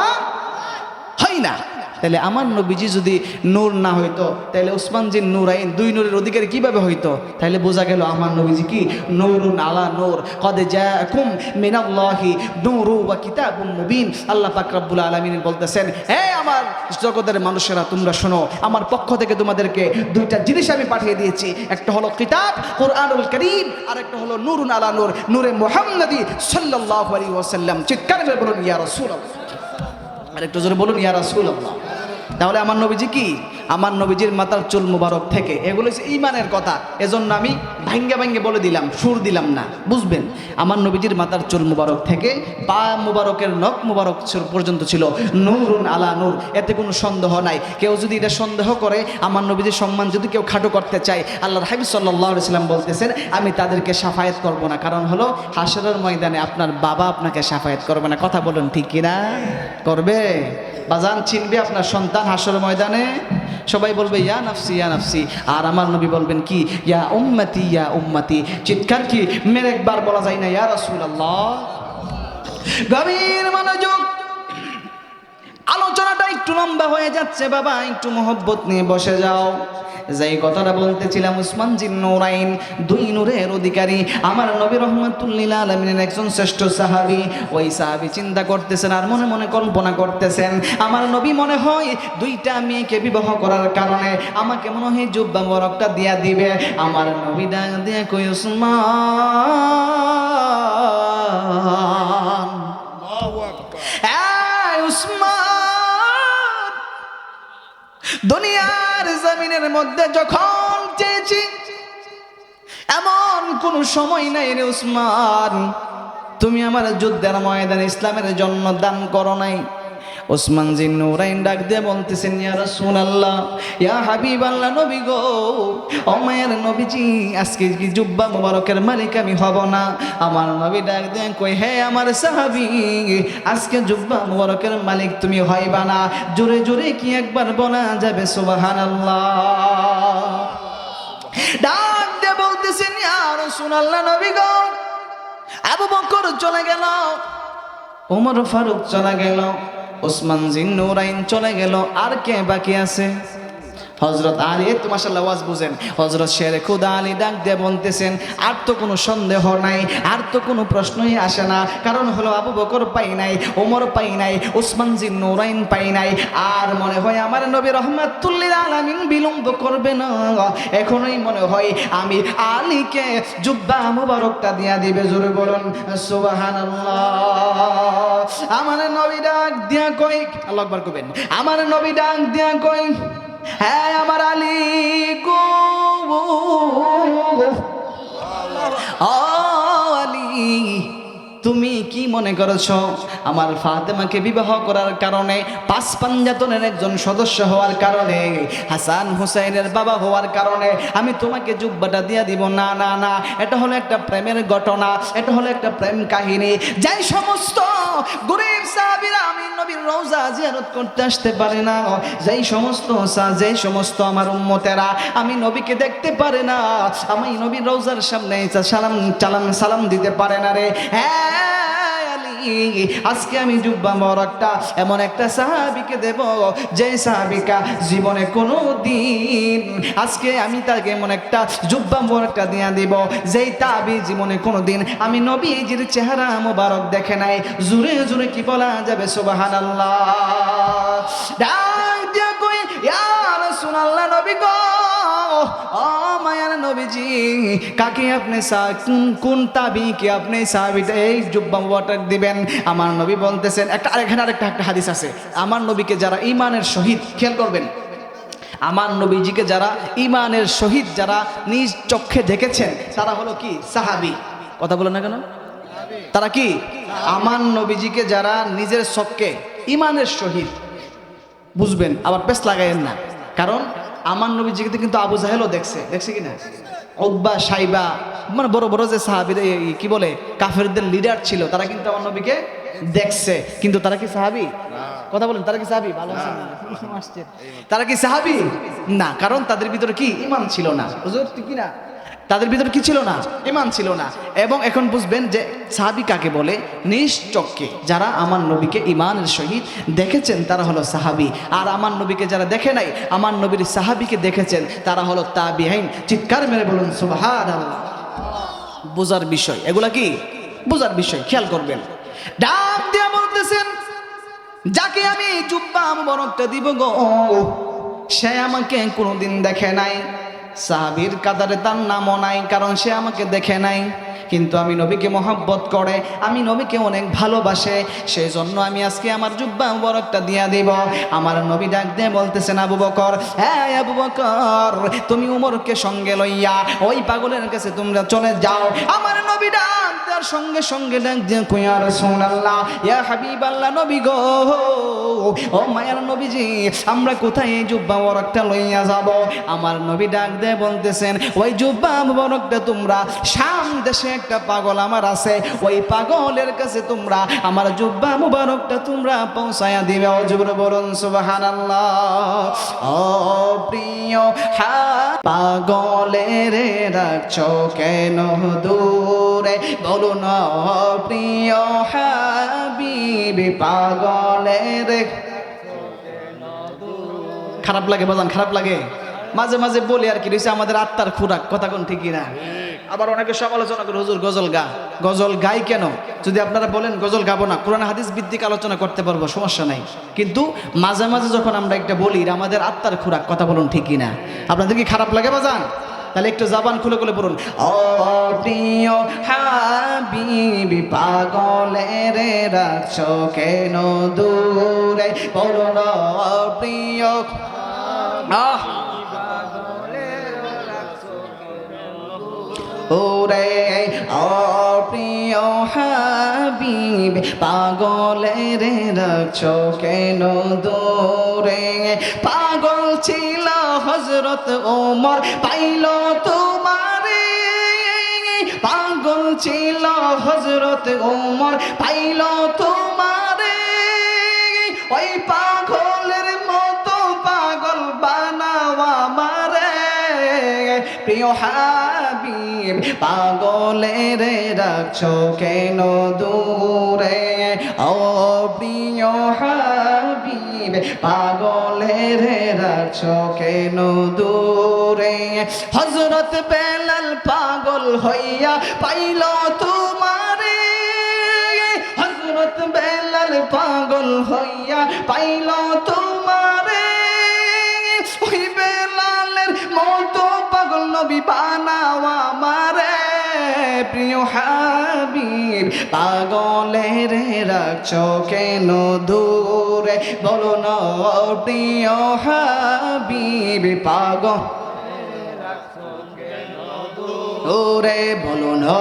হয় না। তাহলে আমার নবীজি যদি নূর না হইতো, তাহলে উসমান জিন নূরাইন দুই নূরের অধিকারী কিভাবে হইতো? তাহলে বোঝা গেল আমার নবীজি কি? নূরুন আলা নূর, কদ জাআকুম মিনাল্লাহি নূরু ওয়া কিতাবুম মুবিন। আল্লাহ পাক রব্বুল আলামিন বলতেছেন, হে আমার জগতের মানুষেরা, তোমরা শোনো, আমার পক্ষ থেকে তোমাদেরকে দুইটা জিনিস আমি পাঠিয়ে দিয়েছি। একটা হলো কিতাব কুরআনুল কারীম, আর একটা হলো নূরুন আলা নূর, নূরে মুহাম্মাদি সাল্লাল্লাহু আলাইহি ওয়াসাল্লাম। চিৎকার করে বলুন ইয়া রাসূলুল্লাহ। আর একটু জোরে বলুন ইয়া রাসূলুল্লাহ। তাহলে আমার নবীজি কি? আমার নবীজির মাথার চুল মুবারক থেকে, এগুলো হচ্ছে ঈমানের কথা, এজন্য আমি ভাঙ্গে ভাঙ্গে বলে দিলাম, সুর দিলাম না, বুঝবেন? আমার নবীজির মাথার চুল মুবারক থেকে পা মুবারকের নখ মুবারক পর্যন্ত ছিল নূরুন আলা নূর। এতে কোনো সন্দেহ নাই। কেউ যদি এটা সন্দেহ করে, আমার নবীজির সম্মান যদি কেউ খাটো করতে চায়, আল্লাহর হাবিব সাল্লাল্লাহু আলাইহি ওয়াসাল্লাম বলতেছেন, আমি তাদেরকে শাফায়াত করব না। কারণ হলো হাশরের ময়দানে আপনার বাবা আপনাকে শাফায়াত করবে না। কথা বলুন, ঠিক কিনা? করবে? বাজান, চিনবে আপনার সন্তান হাশরের ময়দানে? সবাই বলবে ইয়া নাফসি ইয়া নাফসি, আর আমার নবী বলবেন কি? ইয়া উম্মতি ইয়া উম্মতি। চিৎকার কি মেরে একবার বলা যায় না ইয়া রাসূলুল্লাহ? গভীর মনোযোগ, আলোচনাটা একটু লম্বা হয়ে যাচ্ছে বাবা, একটু মহব্বত নিয়ে বসে যাও। যেই কথাটা বলতেছিলাম, উসমান জিন নূরাইন দুই নূরের অধিকারী, আমার নবী রহমাতুল্লিল আলামিনের একজন শ্রেষ্ঠ সাহাবী। ওই সাহাবী চিন্তা করতেছেন আর মনে মনে কল্পনা করতেছেন, আমার নবী মনে হয় দুইটা মেয়েকে বিবাহ করার কারণে আমাকে মনে হয় জুব্বা মোবারকটা দিয়া দিবে। আমার নবী ডাক দিয়ে কই, উসমান, উসমান, দুনিয়ার জমিনের মধ্যে যখন চেয়েছি এমন কোন সময় নাই রে উসমান, তুমি আমার যুদ্ধের ময়দানে ইসলামের জন্য দান করো নাই। উসমান জিন নূরাইন ডাক দিয়ে বলতেছেন, ইয়া রাসূলুল্লাহ, ইয়া হাবিবাল্লাহ, নবী গো, ও মায়ের নবীজি, আজকে কি জুব্বা মুবারকের মালিক আমি হব না? আমার নবী ডাক দিয়ে কই, হে আমার সাহাবী, আজকে জুব্বা মুবারকের মালিক তুমি হইবা না। জোরে জোরে কি একবার বলা যাবে সুবহানাল্লাহ? ডাক দিয়ে বলতেছেন, ইয়া রাসূলুল্লাহ, নবী গো, আবু বকর চলে গেল, ওমর ফারুক চলে গেল, ওসমান জিন্নুরাইন চলে গেল, আর কে বাকি আছে? হযরত আলী। তো মাশাআল্লাহ ওয়াজ বুঝেন। হযরত শের খুদা আলী ডাক দিয়ে বলতেছেন, আর তো কোনো সন্দেহ নাই, আর তো কোনো প্রশ্নই আসে না। কারণ হলো আবু বকর পাই নাই, ওমর পাই নাই, ওসমান জিন্নুরাইন পাই নাই, আর মনে হয় আমার নবী রাহমাতুল লিল আলামিন বিলম্ব করবে না। এখনই মনে হয় আমি আলীকে জুব্বা মুবারকটা দিয়া দিবে। জোরে বলুন সুবহানাল্লাহ। আমার নবী ডাক দিয়া কই, আল্লাহু আকবার কইবেন। আমার নবী ডাক দিয়া কই, হ্যাঁ আমার আলী গো, ও আলী, তুমি কি মনে করেছো আমার ফাতেমাকে বিবাহ করার কারণে, পাঁচ পাঞ্জাতনের একজন সদস্য হওয়ার কারণে, হাসান হুসাইনের বাবা হওয়ার কারণে আমি তোমাকে জুব্বাটা দিয়ে দিব? না না না, এটা হলো একটা প্রেমের ঘটনা, এটা হলো একটা প্রেম কাহিনী। যাই সমস্ত গরীব সাহাবীরা আমি নবীর রওজা জিয়ারত করতে আসতে পারে না, যেই সমস্ত আমার উম্মতেরা আমি নবীকে দেখতে পারে না, আমি নবীর রওজার সামনে সালাম দিতে পারে না রে। হ্যাঁ আলী, আজকে আমি জুব্বা মোবারকটা এমন একটা সাহাবীকে দেব, যে সাহাবীকা জীবনে কোনো দিন, আজকে আমি তাকে এমন একটা জুব্বা মোবারকটা দিয়ে দিব যেই তাবি জীবনে কোনো দিন আমি নবীজির চেহারা মোবারক দেখে নাই। জোরে জোরে কি বলা যাবে সুবহানাল্লাহ। ডাক দিয়া কই, ইয়া রাসূলুল্লাহ, নবী গো, ও মায়ার নবীজি, কাকে আপনি কোন তাবিকে আপনি সাহাবীটা এই জুব্বা মোবারক দিবেন? আমার নবী বলতেছেন, এখানে আরেকটা হাদিস আছে, আমার নবীকে যারা ঈমানের সহিত, খেয়াল করবেন, আমার নবীজিকে যারা ঈমানের সহিত যারা নিজ চক্ষে দেখেছেন তারা হলো কি? সাহাবী। কথা বলেন না কেন? তারা কি? আমার নবীজিকে যারা নিজের চক্ষে ঈমানের সহিত, বুঝবেন, আবার পেছ লাগাইয়েন না, কারণ আমার নবীজিকে কিন্তু আবু জাহেলও দেখছে কিনা, উতবা সাইবা, মানে বড় বড় যে সাহাবীর কি বলে কাফেরদের লিডার ছিল, তারা কিন্তু আমার নবীকে দেখছে, কিন্তু তারা কি সাহাবী? কথা বলেন, তারা কি সাহাবী? ভালো আছেন? তারা কি সাহাবী? না, কারণ তাদের ভিতরে কি? ঈমান ছিল না। হুজুর ঠিক কি না? তাদের ভিতরে কি ছিল না? ঈমান ছিল না। এবং এখন বুঝবেন যে সাহাবী কাকে বলে। নিজ চক্ষে যারা আমার নবীকে ঈমানের সহিত দেখেছেন তারা হলো সাহাবী, আর আমার নবীকে যারা দেখে নাই, আমার নবীর সাহাবীকে দেখেছেন তারা হলো তাবিঈন। চিৎকার মেরে বলুন সুবহানাল্লাহ। বোঝার বিষয়, এগুলা কি বোঝার বিষয়, খেয়াল করবেন। ডাক দিয়া বলতেছেন, যাকে আমি জুব্বা মুবারকটা দিব গো, সে আমাকে কোনোদিন দেখে নাই, সাহাবীর কাতারে তার নামও নাই, কারণ সে আমাকে দেখে নাই, কিন্তু আমি নবীকে মহব্বত করে, আমি নবীকে অনেক ভালোবাসে, সেই জন্য আমি আজকে আমার জুব্বা মুবারকটা দিয়া দিব। আমার নবী ডাক দিয়ে বলতেছেন, আবু বকর, হ্যাঁ আবু বকর, তুমি উমরকে সঙ্গে লইয়া ওই পাগলের কাছে তোমরা চলে যাও। আমার নবী ডাক দেওয়ার সঙ্গে সঙ্গে ডাক দিয়ে কই, ইয়া রাসূলুল্লাহ, ইয়া হাবিবাল্লাহ, নবী গো, ও মায়ার নবীজি, আমরা কোথায় এই জুব্বা মুবারকটা লইয়া যাব? আমার নবী ডাক দিয়ে বলতেছেন, ওই জুব্বা মুবারকটা তোমরা শাম দেশে একটা পাগল আমার আছে, ওই পাগলের কাছে তোমরা আমার জুব্বা মুবারকটা তোমরা পৌঁছায়া দিবে। ও জোরে বলুন সুবহানাল্লাহ। ও প্রিয় পাগলের রাখছো কেন দূরে, বলুন ও প্রিয় হাবিবি পাগলের। খারাপ লাগে বাজান, খারাপ লাগে মাঝে মাঝে বলি আর কি, রয়েছে আমাদের আত্মার খুরাক, কথা কোন ঠিকই না। আবার অনেকে সমালোচনা করে, হুজুর গজল গাই কেন? যদি আপনারা বলেন গজল গাবো না, কোরআন হাদিস ভিত্তিক আলোচনা করতে পারবো, সমস্যা নাই, কিন্তু মাঝে মাঝে যখন আমরা একটা বলি আমাদের আত্মার খুরাক, কথা বলুন ঠিকই না। আপনাদের কি খারাপ লাগে বাজান? তাহলে একটু জবান খুলে খুলে বলুন, ও প্রিয় হাবিবি পাগলের রাখছো কেন দূরে, বলুন ও প্রিয় ওরে, ও প্রিয় হাবিব পাগলের রাখছো কেন দূরে, পাগল ছিল হযরত ওমর পাইল তোমারে, পাগল ছিল হযরত ওমর পাইল তোমারে, ওই পাগলের মতো পাগল বানাও আমারে, প্রিয় হাবিব হাবিব পাগলের রাখছো কেন দূরে ও প্রিয় হাবিব পাগলের রাখছো কেন দূরে হযরত বেলাল পাগল হইয়া পাইল তোমারে হযরত বেলাল পাগল হইয়া পাইল তোমারে ওই বেলালের মতো পাগল নবী বানাও আমারে প্রিয় হাবিব পাগলের রাখছো কেন দূরে বলো না প্রিয় হাবিব পাগল ওরে বলো না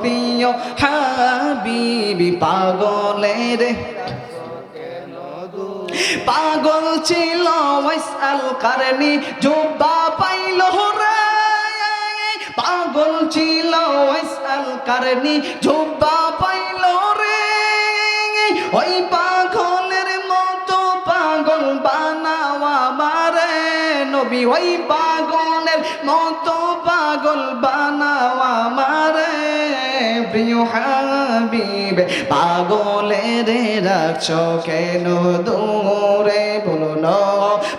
প্রিয় হাবিবি পাগলের পাগল ছিল ওয়াইসাল কারনি জুব্বা পাইল রে পাগল ছিল ওয়াইসাল কারনি জুব্বা পাইল রে ওই পাগলের মতো পাগল বানাও আমারে নবী ওই পাগলের মতো পাগল বানাও আমারে প্রিয় হাবিব পাগলের রাখছো কেন দূরে বলো না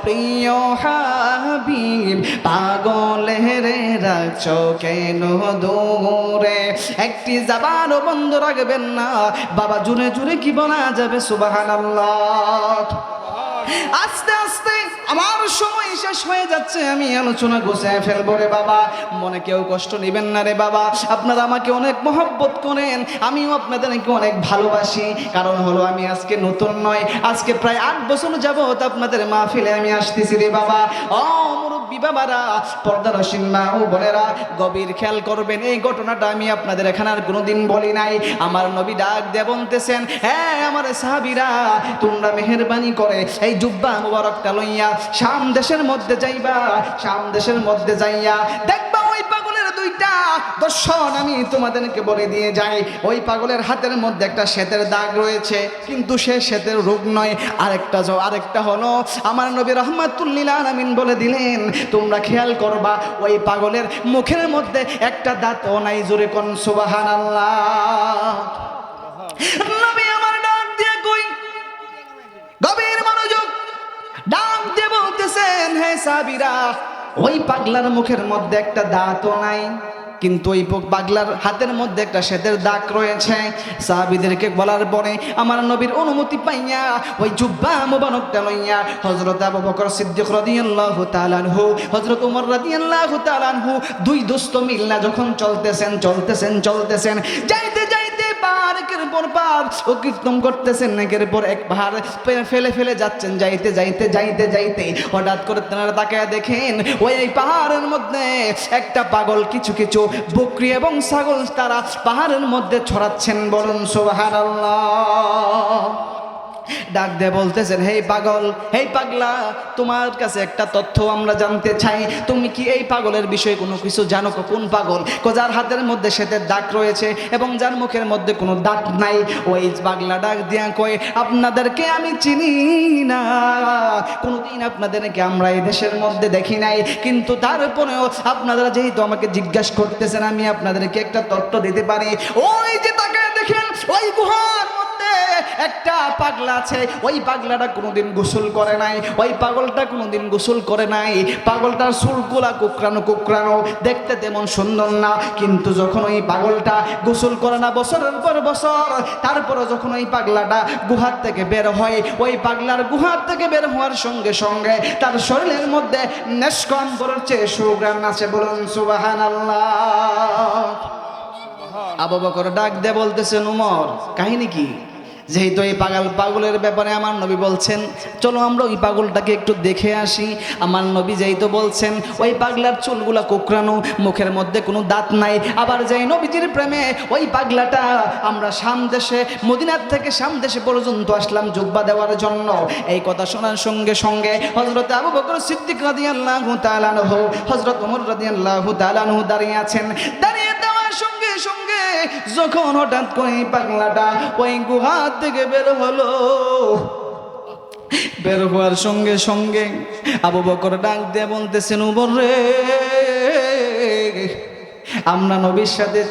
প্রিয় হাবিব পাগলের রাখছো কেন দূরে একটি জবানও বন্ধ রাখবেন না বাবা জুড়ে জুড়ে কি বলা যাবে সুবহানাল্লাহ আস্তে আস্তে আমার সময় শেষ হয়ে যাচ্ছে আমি আলোচনা গোছায় ফেলবো রে বাবা মনে কেউ কষ্ট নেবেন না রে বাবা আপনারা আমাকে অনেক মহব্বত করেন আমিও আপনাদেরকে অনেক ভালোবাসি কারণ হলো আমি আজকে নতুন নয় আজকে প্রায় 8 বছর যাবত আপনাদের মাহফিলে আমি আসতেছি রে বাবা ও মুরব্বী বাবারা পর্দারসীন মা ও বোনেরা গভীর খেয়াল করবেন এই ঘটনাটা আমি আপনাদের এখানে আর কোনোদিন বলি নাই আমার নবী ডাক দিয়ে বলতেছেন হ্যাঁ আমার সাহাবীরা তোমরা মেহেরবানি করে এই জুব্বা মুবারকটা লইয়া শাম দেশের মধ্যে যাইবা শাম দেশের মধ্যে যাইয়া দেখবা ওই পাগলের দুইটা দর্শন আমি তোমাদেরকে বলে দিয়ে যাই ওই পাগলের হাতের মধ্যে একটা শ্বেতের দাগ রয়েছে কিন্তু সে শ্বেতের রোগ নয় আরেকটা হলো আমার নবী রাহমাতুল লিল আলামিন বলে দিলেন তোমরা খেয়াল করবা ওই পাগলের মুখের মধ্যে একটা দাঁতও নাই জোরে কোন সুবহানাল্লাহ নবী আমার ডাক দিয়ে কই গভীর মনোযোগ ডাক দিয়ে বলতেছেন হে সাহাবীরা ওই পাগলার মুখের মধ্যে একটা দাঁতও নাই কিন্তু ওই পাগলার হাতের মধ্যে একটা শ্বেতের দাগ রয়েছে সাহাবীদেরকে বলার পরে আমার নবীর অনুমতি পাইয়া ওই জুব্বা মুবারকটা লইয়া হযরত আবু বকর সিদ্দিক রাদিয়াল্লাহু তাআলা আনহু হযরত ওমর রাদিয়াল্লাহু তাআলা আনহু দুই দোস্ত মিল্লা যখন চলতেছেন যাইতে যাইতে পাহাড়ের পর পাহাড় ও কীর্তন করতেছেন একের পর এক পাহাড় ফেলে যাচ্ছেন যাইতে হঠাৎ করে তারা তাকায় দেখেন ওই পাহাড়ের মধ্যে একটা পাগল কিছু বকরি এবং ছাগল তারা পাহাড়ের মধ্যে ছড়াচ্ছেন বলুন সুবহানাল্লাহ ডাক দিয়ে বলতেছেন হে পাগল হে পাগলা তোমার কাছে একটা তথ্য আমরা জানতে চাই তুমি কি এই পাগলের বিষয়ে কোনো কিছু জানো কোন পাগল যার হাতের মধ্যে শ্বেতের দাগ রয়েছে এবং যার মুখের মধ্যে কোনো দাঁত নাই ওই পাগলা ডাক দিয়া কয় আপনাদেরকে আমি চিনি না কোনোদিন আপনাদেরকে আমরা এই দেশের মধ্যে দেখি নাই কিন্তু তারপরেও আপনারা যেহেতু আমাকে জিজ্ঞাসা করতেছেন আমি আপনাদেরকে একটা তথ্য দিতে পারি ওই যে তাকায় দেখেন ওই গুহার মধ্যে একটা পাগলা আছে ওই পাগলাটা কোনোদিন গোসল করে নাই ওই পাগলটা কোনোদিন গোসল করে নাই পাগলটার চুলগুলা কুকরানো দেখতে তেমন সুন্দর না কিন্তু যখন ওই পাগলটা গোসল করে না বছরের পর বছর তারপরে যখন ওই পাগলাটা গুহার থেকে বের হয় ওই পাগলার গুহার থেকে বের হওয়ার সঙ্গে সঙ্গে তার শরীরের মধ্যে নিষ্কম্বরের চেয়ে সুঘ্রাণ আছে বলুন সুবহানাল্লাহ আবু বকর ডাক দিয়ে বলতেছেন উমর কাহিনী কি যেহেতু এই পাগলের ব্যাপারে আমার নবী বলছেন চলো আমরা ওই পাগলটাকে একটু দেখে আসি আমার নবী যেহেতু বলছেন ওই পাগলার চুলগুলা কোকড়ানো মুখের মধ্যে কোনো দাঁত নাই আবার যেই নবীজির প্রেমে ওই পাগলাটা আমরা শাম দেশে মদিনার থেকে শাম দেশে পর্যন্ত আসলাম জুব্বা দেওয়ার জন্য এই কথা শোনার সঙ্গে সঙ্গে হযরত আবু বকর সিদ্দিক রাদিয়াল্লাহু তাআলা আনহু হযরত ওমর রাদিয়াল্লাহু তাআলা আনহু দাঁড়িয়ে আছেন দাঁড়িয়ে দেওয়ার সঙ্গে সঙ্গে যখন হঠাৎ করে পাগলাটা ওই গুহা থেকে বের হলো বের হওয়ার সঙ্গে সঙ্গে আবু বকর ডাক দিয়ে বলতেছেন উমর রে আমরা নবীর সাথে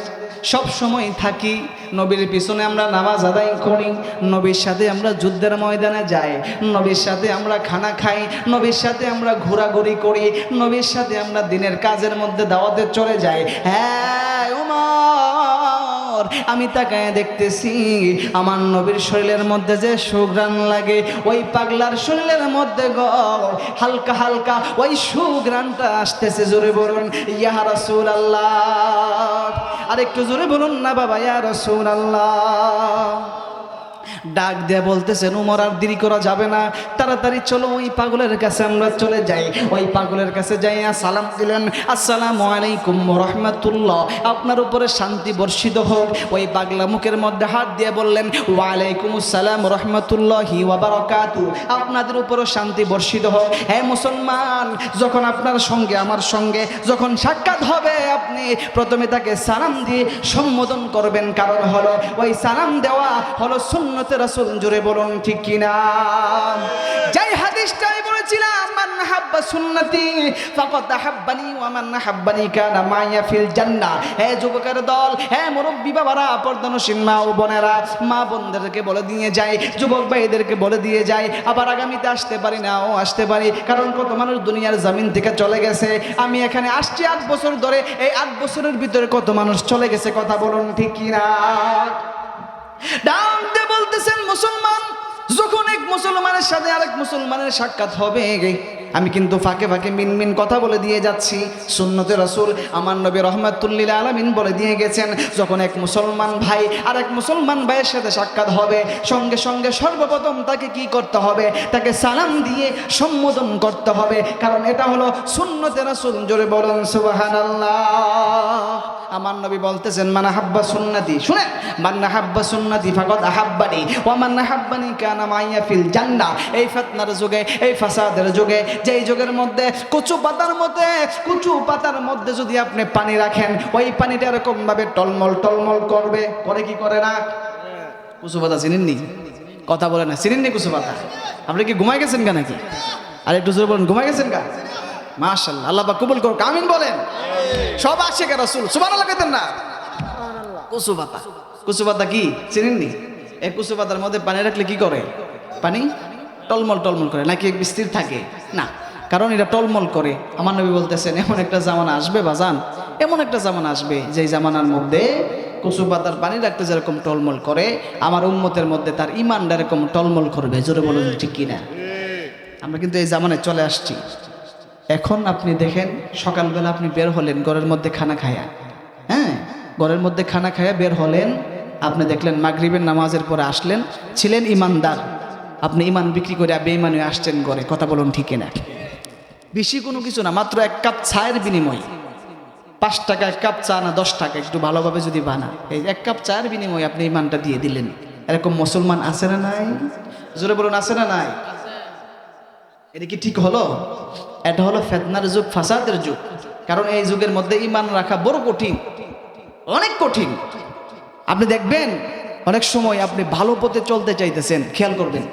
সব সময় থাকি, নবীর পিছনে আমরা নামাজ আদায় করি, নবীর সাথে আমরা যুদ্ধের ময়দানে যাই, নবীর সাথে আমরা খানা খাই, নবীর সাথে আমরা ঘোরাঘুরি করি, নবীর সাথে আমরা দিনের কাজের মধ্যে দাওয়াতে চলে যাই। হ্যাঁ ওমর, আমি তাকায় দেখতেছি আমার নবীর শরীরের মধ্যে যে সুঘ্রাণ লাগে, ওই পাগলার শরীরের মধ্যে গো হালকা হালকা ওই সুঘ্রাণটা আসতেছে। জোরে বলুন ইয়া রাসূলুল্লাহ, আর একটু জোরে বলুন না বাবা ইয়া রাসূলুল্লাহ। ডাক দিয়ে বলতেছেন উমর আর দেরি করা যাবে না, তাড়াতাড়ি চলো ওই পাগলের কাছে আমরা চলে যাই। ওই পাগলের কাছে যাইয়া সালাম দিলেন, আসসালামু আলাইকুম ওয়া রাহমাতুল্লাহ, আপনার উপরে শান্তি বর্ষিত হোক। ওই পাগলা মুখের মধ্যে হাত দিয়ে বললেন ওয়া আলাইকুমুস সালাম ওয়া রাহমাতুল্লাহি ওয়া বারাকাতুহু, আপনাদের উপরে শান্তি বর্ষিত হোক। হে মুসলমান, যখন আপনার সঙ্গে আমার সঙ্গে যখন সাক্ষাৎ হবে, আপনি প্রথমে তাকে সালাম দিয়ে সম্বোধন করবেন, কারণ হলো ওই সালাম দেওয়া হলো সুন্নতে রাসূল। জোরে বলুন ঠিক কিনা? যাই হাদিসটা আমি বলেছিলাম, মান হাব্বা সুন্নতি ফাকাদ হাব্বানি ওয়া মান হাব্বানি কানা মাইয়া ফিল জান্নাহ। হে যুবকের দল, হে মুরব্বি বাবারা, পর্দানশীল মা ও বোনেরা, মা বোনদেরকে বলে দিয়ে যাই, যুবক ভাইদেরকে বলে দিয়ে যাই, আবার আগামীতে আসতে পারি না ও আসতে পারি, কারণ কত মানুষ দুনিয়ার জমিন থেকে চলে গেছে। আমি এখানে আসছি 8 বছর ধরে, এই 8 বছরের ভিতরে কত মানুষ চলে গেছে, কথা বলুন ঠিক কিনা? ডাক দিয়ে বলতেছেন মুসলমান, যখন এক মুসলমানের সাথে আরেক মুসলমানের সাক্ষাৎ হবে, আমি কিন্তু ফাঁকে ফাঁকে মিনমিন কথা বলে দিয়ে যাচ্ছি। সুন্নতে রাসূল আমার নবী রাহমাতুল লিল আলামিন বলে দিয়ে গেছেন, যখন এক মুসলমান ভাই আরেক মুসলমান ভাইয়ের সাথে সাক্ষাৎ হবে, সঙ্গে সঙ্গে সর্বপ্রথম তাকে কি করতে হবে? তাকে সালাম দিয়ে সম্বোধন করতে হবে, কারণ এটা হলো সুন্নতে রাসূল। জোরে বলুন সুবহানাল্লাহ। আমার নবী বলতেছেন মান হাব্বা সুন্নতি, শুনেন, মান হাব্বা সুন্নতি ফাকাদ আহাব্বানি ওয়া মান হাব্বানি কানা মাইয়া ফিল জান্নাহ। এই ফিতনার যুগে, এই ফাসাদের যুগে, যেই যুগের মধ্যে কচু পাতার মধ্যে যদি আপনি পানি রাখেন, ওই পানিটা এরকম ভাবে টলমল টলমল করবে, করে কি করে না? কচু পাতা চিনেননি? কথা বলে না, চিনেননি কচু পাতা? আপনি কি ঘুমাই গেছেন গা নাকি? আর একটু জোরে বলেন, ঘুমাই গেছেন গা? মাশাআল্লাহ, আল্লাহ পাক কবুল করুক, আমিন বলেন। সব আশিক রাসূল সুবহানাল্লাহ কইতেন না? কচু পাতা কি চিনেননি? এই কচু পাতার মধ্যে পানি রাখলে কি করে? পানি টলমল টলমল করে, নাকি স্থির থাকে না, কারণ এটা টলমল করে। আমার নবী বলতেছেন এমন একটা জামানা আসবে বাজান, এমন একটা জামানা আসবে যেই জামানার মধ্যে কচু পাতার পানি রাখতে যেরকম টলমল করে, আমার উম্মতের মধ্যে তার ঈমানটা এরকম টলমল করবে। জোরে বলুন ঠিক কিনা? আমরা কিন্তু এই জামানায় চলে আসছি। এখন আপনি দেখেন, সকালবেলা আপনি বের হলেন ঘরের মধ্যে খানা খায়া, হ্যাঁ, ঘরের মধ্যে খানা খায়া বের হলেন, আপনি দেখলেন মাগরিবের নামাজের পরে আসলেন, ছিলেন ইমানদার, আপনি ইমান বিক্রি করে বেঈমান হয়ে আসছেন ঘরে। কথা বলুন ঠিক না? বেশি কোনো কিছু না, মাত্র 1 কাপ চায়ের বিনিময়, 5 টাকা 1 কাপ চা না 10 টাকা একটু ভালোভাবে যদি বানা, এই 1 কাপ চায়ের বিনিময়ে আপনি ইমানটা দিয়ে দিলেন। এরকম মুসলমান আছে না নাই? জোরে বলুন আছে না নাই? এটা কি ঠিক হলো? এটা হলো ফিতনার যুগ, ফাসাদের যুগ। কারণ এই যুগের মধ্যে ঈমান রাখা বড় কঠিন, অনেক কঠিন। আপনি দেখবেন অনেক সময় আপনি ভালো পথে চলতে চাইতেছেন, খেয়াল করবেন,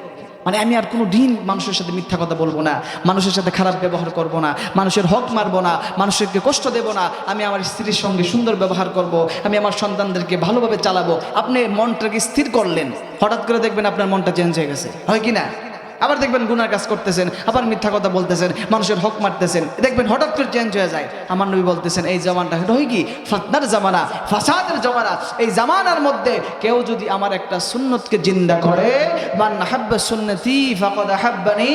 মানে আমি আর কোনো দিন মানুষের সাথে মিথ্যা কথা বলবো না, মানুষের সাথে খারাপ ব্যবহার করব না, মানুষের হক মারবো না, মানুষকে কষ্ট দেব না, আমি আমার স্ত্রীর সঙ্গে সুন্দর ব্যবহার করব, আমি আমার সন্তানদেরকে ভালোভাবে চালাবো। আপনি মনটাকে স্থির করলেন, হঠাৎ করে দেখবেন আপনার মনটা চেঞ্জ হয়ে গেছে, হয় কি না? আবার দেখবেন গুনার কাজ করতেছেন, আবার মিথ্যা কথা বলতেছেন, মানুষের হক মারতেছেন, দেখবেন হঠাৎ করে চেঞ্জ হয়ে যায়। আমার নবী বলতেছেন এই জামানটা এটা হয় কি? ফিতনার জামানা, ফাসাদের জামানা। এই জামানার মধ্যে কেউ যদি আমার একটা সুন্নতকে জিন্দা করে, মান হাব্বা সুন্নতি ফাকাদ হাব্বানি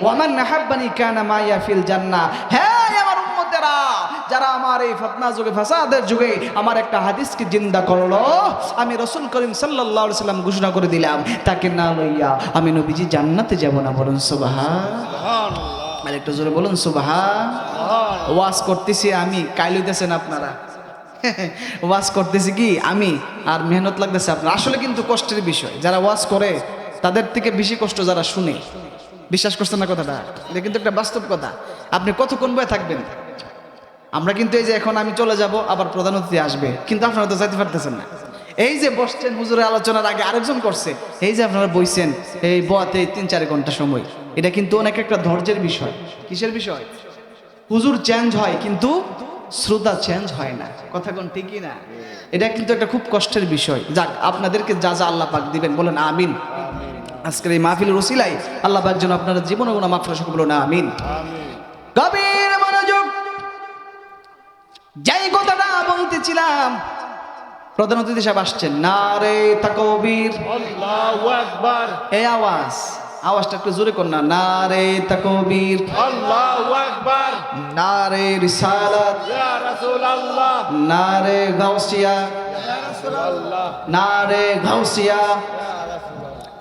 ওয়া মান হাব্বানি কানা মাইয়া ফিল জান্নাহ। হ্যাঁ আমার উম্মতেরা, যারা আমার এই ফিতনা যুগে, ফাসাদের যুগে আমার একটা হাদিসকে জিন্দা করলো, আমি রাসূল করিম সাল্লাল্লাহু আলাইহি সাল্লাম ঘোষণা করে দিলাম, তাকে না লইয়া আমি নবীজি জান্নাতে যাব না। বলুন সুবহানাল্লাহ। আর একটু জোরে বলুন সুবহানাল্লাহ। ওয়াজ করতেছি আমি, কাইলইতেছেন আপনারা। ওয়াজ করতেছি কি আমি, আর মেহনত লাগতেছে আপনার। আসলে কিন্তু কষ্টের বিষয়, যারা ওয়াজ করে তাদের থেকে বেশি কষ্ট যারা শুনে। বিশ্বাস করছেন না কথাটা? এটা কিন্তু একটা বাস্তব কথা। আপনি কতক্ষণ বয়ে থাকবেন? আমরা কিন্তু এই যে এখন আমি চলে যাব, আবার প্রধান অতিথি আসবে, কিন্তু আপনারা তো যাইতে পারতেছেন না। এই যে বসছেন হুজুরের আলোচনার আগে আরেকজন করছে, এই যে আপনারা বইছেন এই বোয়াতে 3-4 ঘন্টা সময়, এটা কিন্তু অনেক একটা ধৈর্যের বিষয়। কিসের বিষয়? হুজুর চেঞ্জ হয় কিন্তু শ্রোতা চেঞ্জ হয় না। কথা কোন ঠিকই না? এটা কিন্তু একটা খুব কষ্টের বিষয়। যাক, আপনাদেরকে যা যা আল্লাহ পাক দিবেন বলেন আমিন। আজকের এই মাহফিলের উসিলায় আল্লাহ পাক যেন আপনারা জীবনে গুনাহ মাফ করে সকল বলুন আমিন। গভীর মনোযোগ। যেই কথাটা বলতেছিলাম, প্রধান অতিথি সাহেব আসছেন। নারে তাকবীর, আল্লাহু আকবার, এই আওয়াজটা একটু জোরে কর না। নারে তাকবীর, আল্লাহু আকবার, নারে রিসালাত, ইয়া রাসূলুল্লাহ, নারে গাউসিয়া, ইয়া রাসূলুল্লাহ, নারে গাউসিয়া,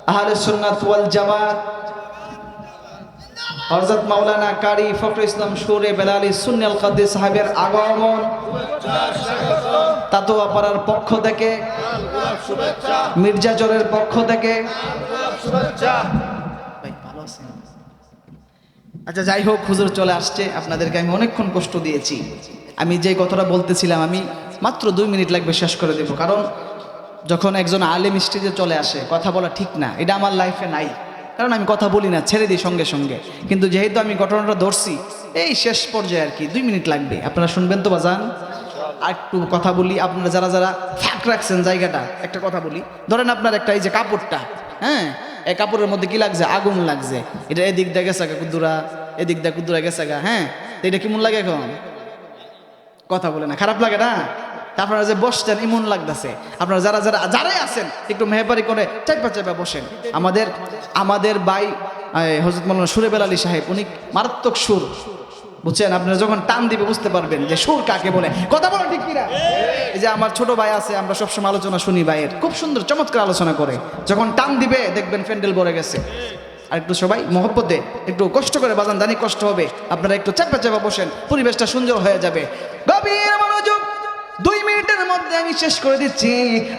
আহলে সুন্নাত ওয়াল জামাত, হযরত মাওলানা কারি ফখরুল ইসলাম সুরে বেলালী সুন্নি আল কাদি সাহেবের আগমন তাতোয়াপাড়ার পক্ষ থেকে, শুভেচ্ছা, মির্জাচরের পক্ষ থেকে। শুভেচ্ছা। ভাই ভালো আছেন? আচ্ছা, যাই হোক, হুজুর চলে আসছে। আপনাদেরকে আমি অনেকক্ষণ কষ্ট দিয়েছি। আমি যে কথাটা বলতেছিলাম, আমি মাত্র 2 মিনিট লাগবে শেষ করে দেব। কারণ যখন একজন আলেম স্টেজে চলে আসে, কথা বলা ঠিক না। এটা আমার লাইফে নাই, কারণ আমি কথা বলি না, ছেড়ে দিই সঙ্গে সঙ্গে। কিন্তু যেহেতু আমি ঘটনাটা ধরছি, এই শেষ পর্যায়ে আর কি 2 মিনিট লাগবে। আপনারা শুনবেন তো বাজান? আর একটু কথা বলি। আপনারা যারা যারা ফাঁক রাখছেন জায়গাটা, একটা কথা বলি। ধরেন আপনার একটা এই যে কাপড়টা, হ্যাঁ, এই কাপড়ের মধ্যে কি লাগছে? আগুন লাগছে। এটা এদিক দিয়ে গেছে গা কুদ্দুরা, এদিক দিয়ে কুদ্দুরা গেছে গা, হ্যাঁ। তো এটা কেমন লাগে এখন? কথা বলে না, খারাপ লাগে না? আপনারা যে বসছেন ইমন লাগতেছে। আপনারা যারাই আছেন একটু মেহরবানি করে চাইপা চাইপা বসেন। আমাদের ভাই হযরত মাওলানা সুরে বেলালী সাহেব, উনি মারাত্মক সুর, বুঝছেন? আপনারা যখন টান দিবে বুঝতে পারবেন যে সুর কাকে বলে। কথা বলা ঠিক কিনা? এই যে আমার ছোট ভাই আছে, আমরা সবসময় আলোচনা শুনি ভাইয়ের, খুব সুন্দর চমৎকার আলোচনা করে। যখন টান দিবে দেখবেন প্যান্ডেল ভরে গেছে। আর একটু সবাই মহব্বতে একটু কষ্ট করে বাজান, জানি কষ্ট হবে, আপনারা একটু চাপা চাপা বসেন, পরিবেশটা সুন্দর হয়ে যাবে। গভীর মনোযোগ। 2 মিনিটের মধ্যে আমি শেষ করে দিচ্ছি।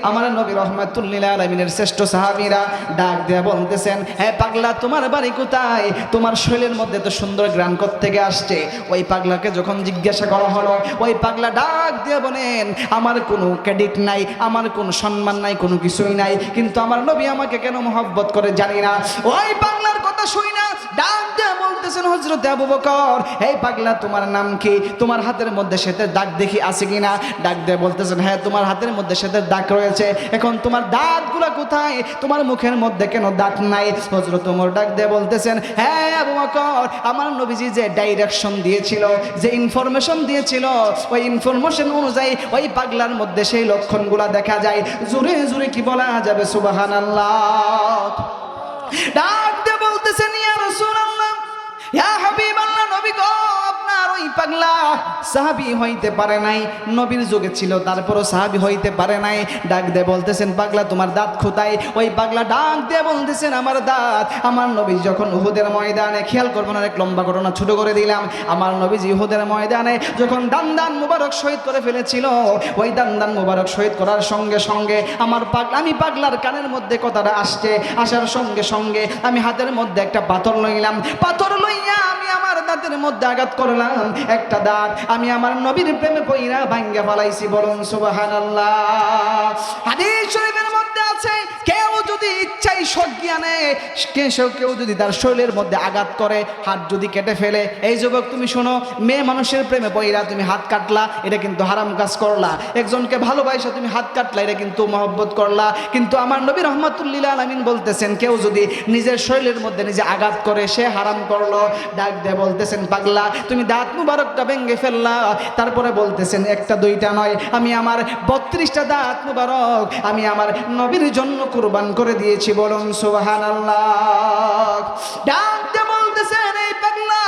আমার নবী রাহমাতুল লিল আলামিনের শ্রেষ্ঠ সাহাবীরা ডাক দিয়ে বলতেছেন, হে পাগলা, তোমার বাড়ি কোথায়? তোমার শরীরের মধ্যে তো সুন্দর গ্রান থেকে আসছে। ওই পাগলাকে যখন জিজ্ঞাসা করা হলো, ওই পাগলা ডাক দিয়ে বলেন, আমার কোনো ক্রেডিট নাই, আমার কোনো সম্মান নাই, কোনো কিছুই নাই, কিন্তু আমার নবী আমাকে কেন মহব্বত করে জানি না। ওই পাগলার কথা শুই না, ডাক দিয়ে বলতেছেন, হযরত আবু বকর, হে পাগলা, তোমার নাম কি? তোমার হাতের মধ্যে সেতের দাগ দেখি আছে কিনা? ডাক দিয়ে বলতেছেন, হ্যাঁ, তোমার হাতের মধ্যে সেতের দাগ রয়েছে। এখন তোমার দাঁতগুলো কোথায়? তোমার মুখের মধ্যে কেন দাঁত নাই? হযরত ওমর ডাক দিয়ে বলতেছেন, হ্যাঁ আবু বকর, আমার নবীজি যে ডাইরেকশন দিয়েছিল, যে ইনফরমেশন দিয়েছিল, ওই ইনফরমেশন অনুযায়ী ওই পাগলার মধ্যে সেই লক্ষণগুলো দেখা যায়। জোরে জোরে কি বলা যাবে? সুবহানাল্লাহ। ডাক দিয়ে বলতেছেন, ইয়া রাসূলুল্লাহ, ইয়া হাবিবাল্লাহ, নবী গো, আপনার ওই পাগলা সাহাবী হইতে পারে নাই, নবীর যুগে ছিল, তারপরও সাহাবী হইতে পারে নাই। ডাক দিয়ে বলতেছেন, পাগলা, তোমার দাঁত কোথায়? ওই পাগলা ডাক দিয়ে বলতেছেন, আমার দাঁত, আমার নবী যখন উহুদের ময়দানে, খেয়াল করবেন, অনেক লম্বা ঘটনা ছোট করে দিলাম। আমার নবীজি উহুদের ময়দানে যখন দান মুবারক শহীদ করে ফেলেছিল, ওই দান মুবারক শহীদ করার সঙ্গে সঙ্গে আমি পাগলার কানের মধ্যে কথাটা আসার সঙ্গে সঙ্গে আমি হাতের মধ্যে একটা পাথর লইলাম। পাথর লইয়া আমি আমার দাঁতের মধ্যে আঘাত করলাম। একটা দাঁত আমি আমার নবীর প্রেমে পইরা ভাঙ্গা ফেলাইছি। বলুন সুবহানাল্লাহ। হাদিস শরীফের মধ্যে আছে, কেউ যদি ইচ্ছাই সজ্ঞানে কেউ যদি তার শরীরের মধ্যে আঘাত করে, হাত যদি কেটে ফেলে, এই যুবক তুমি শোনো, মেয়ে মানুষের প্রেমে পইরা তুমি হাত কাটলা, এটা কিন্তু হারাম কাজ করলা। একজনকে ভালোবাসা তুমি হাত কাটলা, এটা কিন্তু মহব্বত করলা। কিন্তু আমার নবী রাহমাতুল লিল আলামিন বলতেছেন, কেউ যদি নিজের শরীরের মধ্যে নিজে আঘাত করে, সে হারাম করলো। ডাক দিয়ে বলতেছেন, পাগলা, তুমি দাঁত মুবারকটা ভেঙে ফেললা। তারপরে বলতেছেন, একটা দুইটা নয়, আমি আমার 32টা দাঁত মুবারক আমি আমার নবীর জন্য কুরবান করে দিয়েছি। বলুন সুবহানাল্লাহ। ডাক দিয়ে বলতেছেন, এই পাগলা,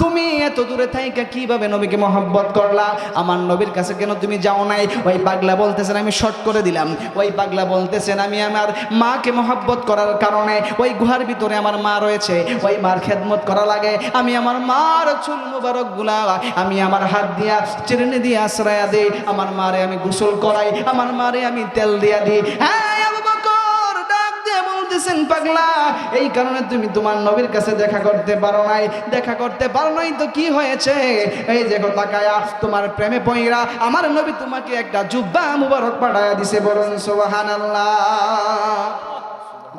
তুমি এত দূরে থাইকা কিভাবে নবীকে মহব্বত করলা? আমার নবীর কাছে কেন তুমি যাও নাই? ওই পাগলা বলতেছেন, আমি শর্ট করে দিলাম। ওই পাগলা বলতেছেন, আমি আমার মাকে মহব্বত করার কারণে, ওই গুহার ভিতরে আমার মা রয়েছে, ওই মার খেদমত করা লাগে। আমি আমার মার চুল মুবারক গুলা আমি আমার হাত দিয়া চিরুনি দিয়ে আশ্রয়া দিই। আমার মারে আমি গোসল করাই, আমার মারে আমি তেল দিয়া দিই। হ্যাঁ আবু বকর, ডাক দিয়ে বলতেছেন, পাগলা, এই কারণে তুমি তোমার নবীর কাছে দেখা করতে পারো নাই। দেখা করতে পারো নাই তো কি হয়েছে? এই যে তাকায়া তোমার প্রেমে পইরা আমার নবী তোমাকে একটা জুব্বা মুবারক পাঠায়া দিছে। বলুন সুবহানাল্লাহ।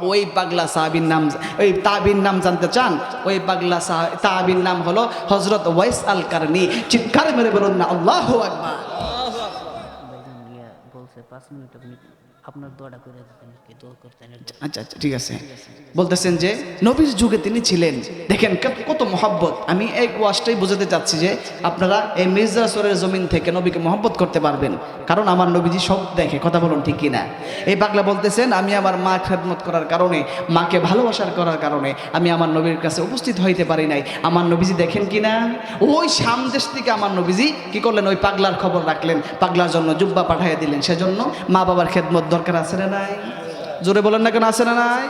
ওই পাগলা সাহাবীর নাম, ওই তাবির নাম জানতে চান? ওই পাগলা তাবির নাম হলো হযরত ওয়াইস আল কারনি। চিৎকার মেরে বলুন না আল্লাহু আকবার। বলছে 5 মিনিট আপনি আপনার দোয়াটা করে দিতেন, কি দোয়া করতেন। আচ্ছা আচ্ছা ঠিক আছে। বলতেছেন যে নবীর যুগে তিনি ছিলেন, দেখেন কত মহব্বত। আমি এই ওয়াজটাই বোঝাতে চাচ্ছি যে আপনারা এই মির্জাসরের জমিন থেকে নবীকে মহব্বত করতে পারবেন, কারণ আমার নবীজি সব দেখে। কথা বলুন ঠিক কিনা? এই পাগলা বলতেছেন আমি আমার মা খেদমত করার কারণে, মাকে ভালোবাসার করার কারণে আমি আমার নবীর কাছে উপস্থিত হইতে পারি নাই। আমার নবীজি দেখেন কিনা, ওই সামদেশ থেকে আমার নবীজি কি করলেন, ওই পাগলার খবর রাখলেন, পাগলার জন্য জুব্বা পাঠিয়ে দিলেন। সেজন্য মা বাবার খেদমত দরকার আছে না নাই? জোরে বলেন না কেন, আছে না নাই?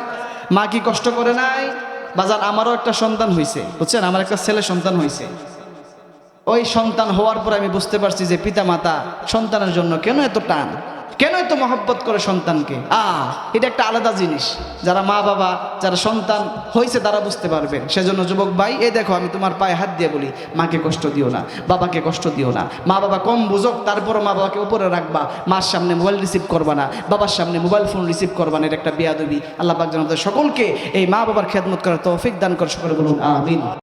মা কি কষ্ট করে নাই? বাজার আমারও একটা সন্তান হয়েছে, বুঝছেন, আমার একটা ছেলে সন্তান হয়েছে। ওই সন্তান হওয়ার পর আমি বুঝতে পারছি যে পিতা মাতা সন্তানের জন্য কেন এত টান, কেন এত মহব্বত করে সন্তানকে। এটা একটা আলাদা জিনিস। যারা মা বাবা, যারা সন্তান হয়েছে তারা বুঝতে পারবেন। সেজন্য যুবক ভাই, এই দেখো আমি তোমার পায়ে হাত দিয়ে বলি, মাকে কষ্ট দিও না, বাবাকে কষ্ট দিও না। মা বাবা কম বুঝক, তারপরও মা বাবাকে উপরে রাখবা। মার সামনে মোবাইল রিসিভ করবা না, বাবার সামনে মোবাইল ফোন রিসিভ করবা না, এটা একটা বেয়াদবি। আল্লাহ পাক যেন আমাদের সকলকে এই মা বাবার খেদমত করার তৌফিক দান করে। সকলে বলুন আমিন।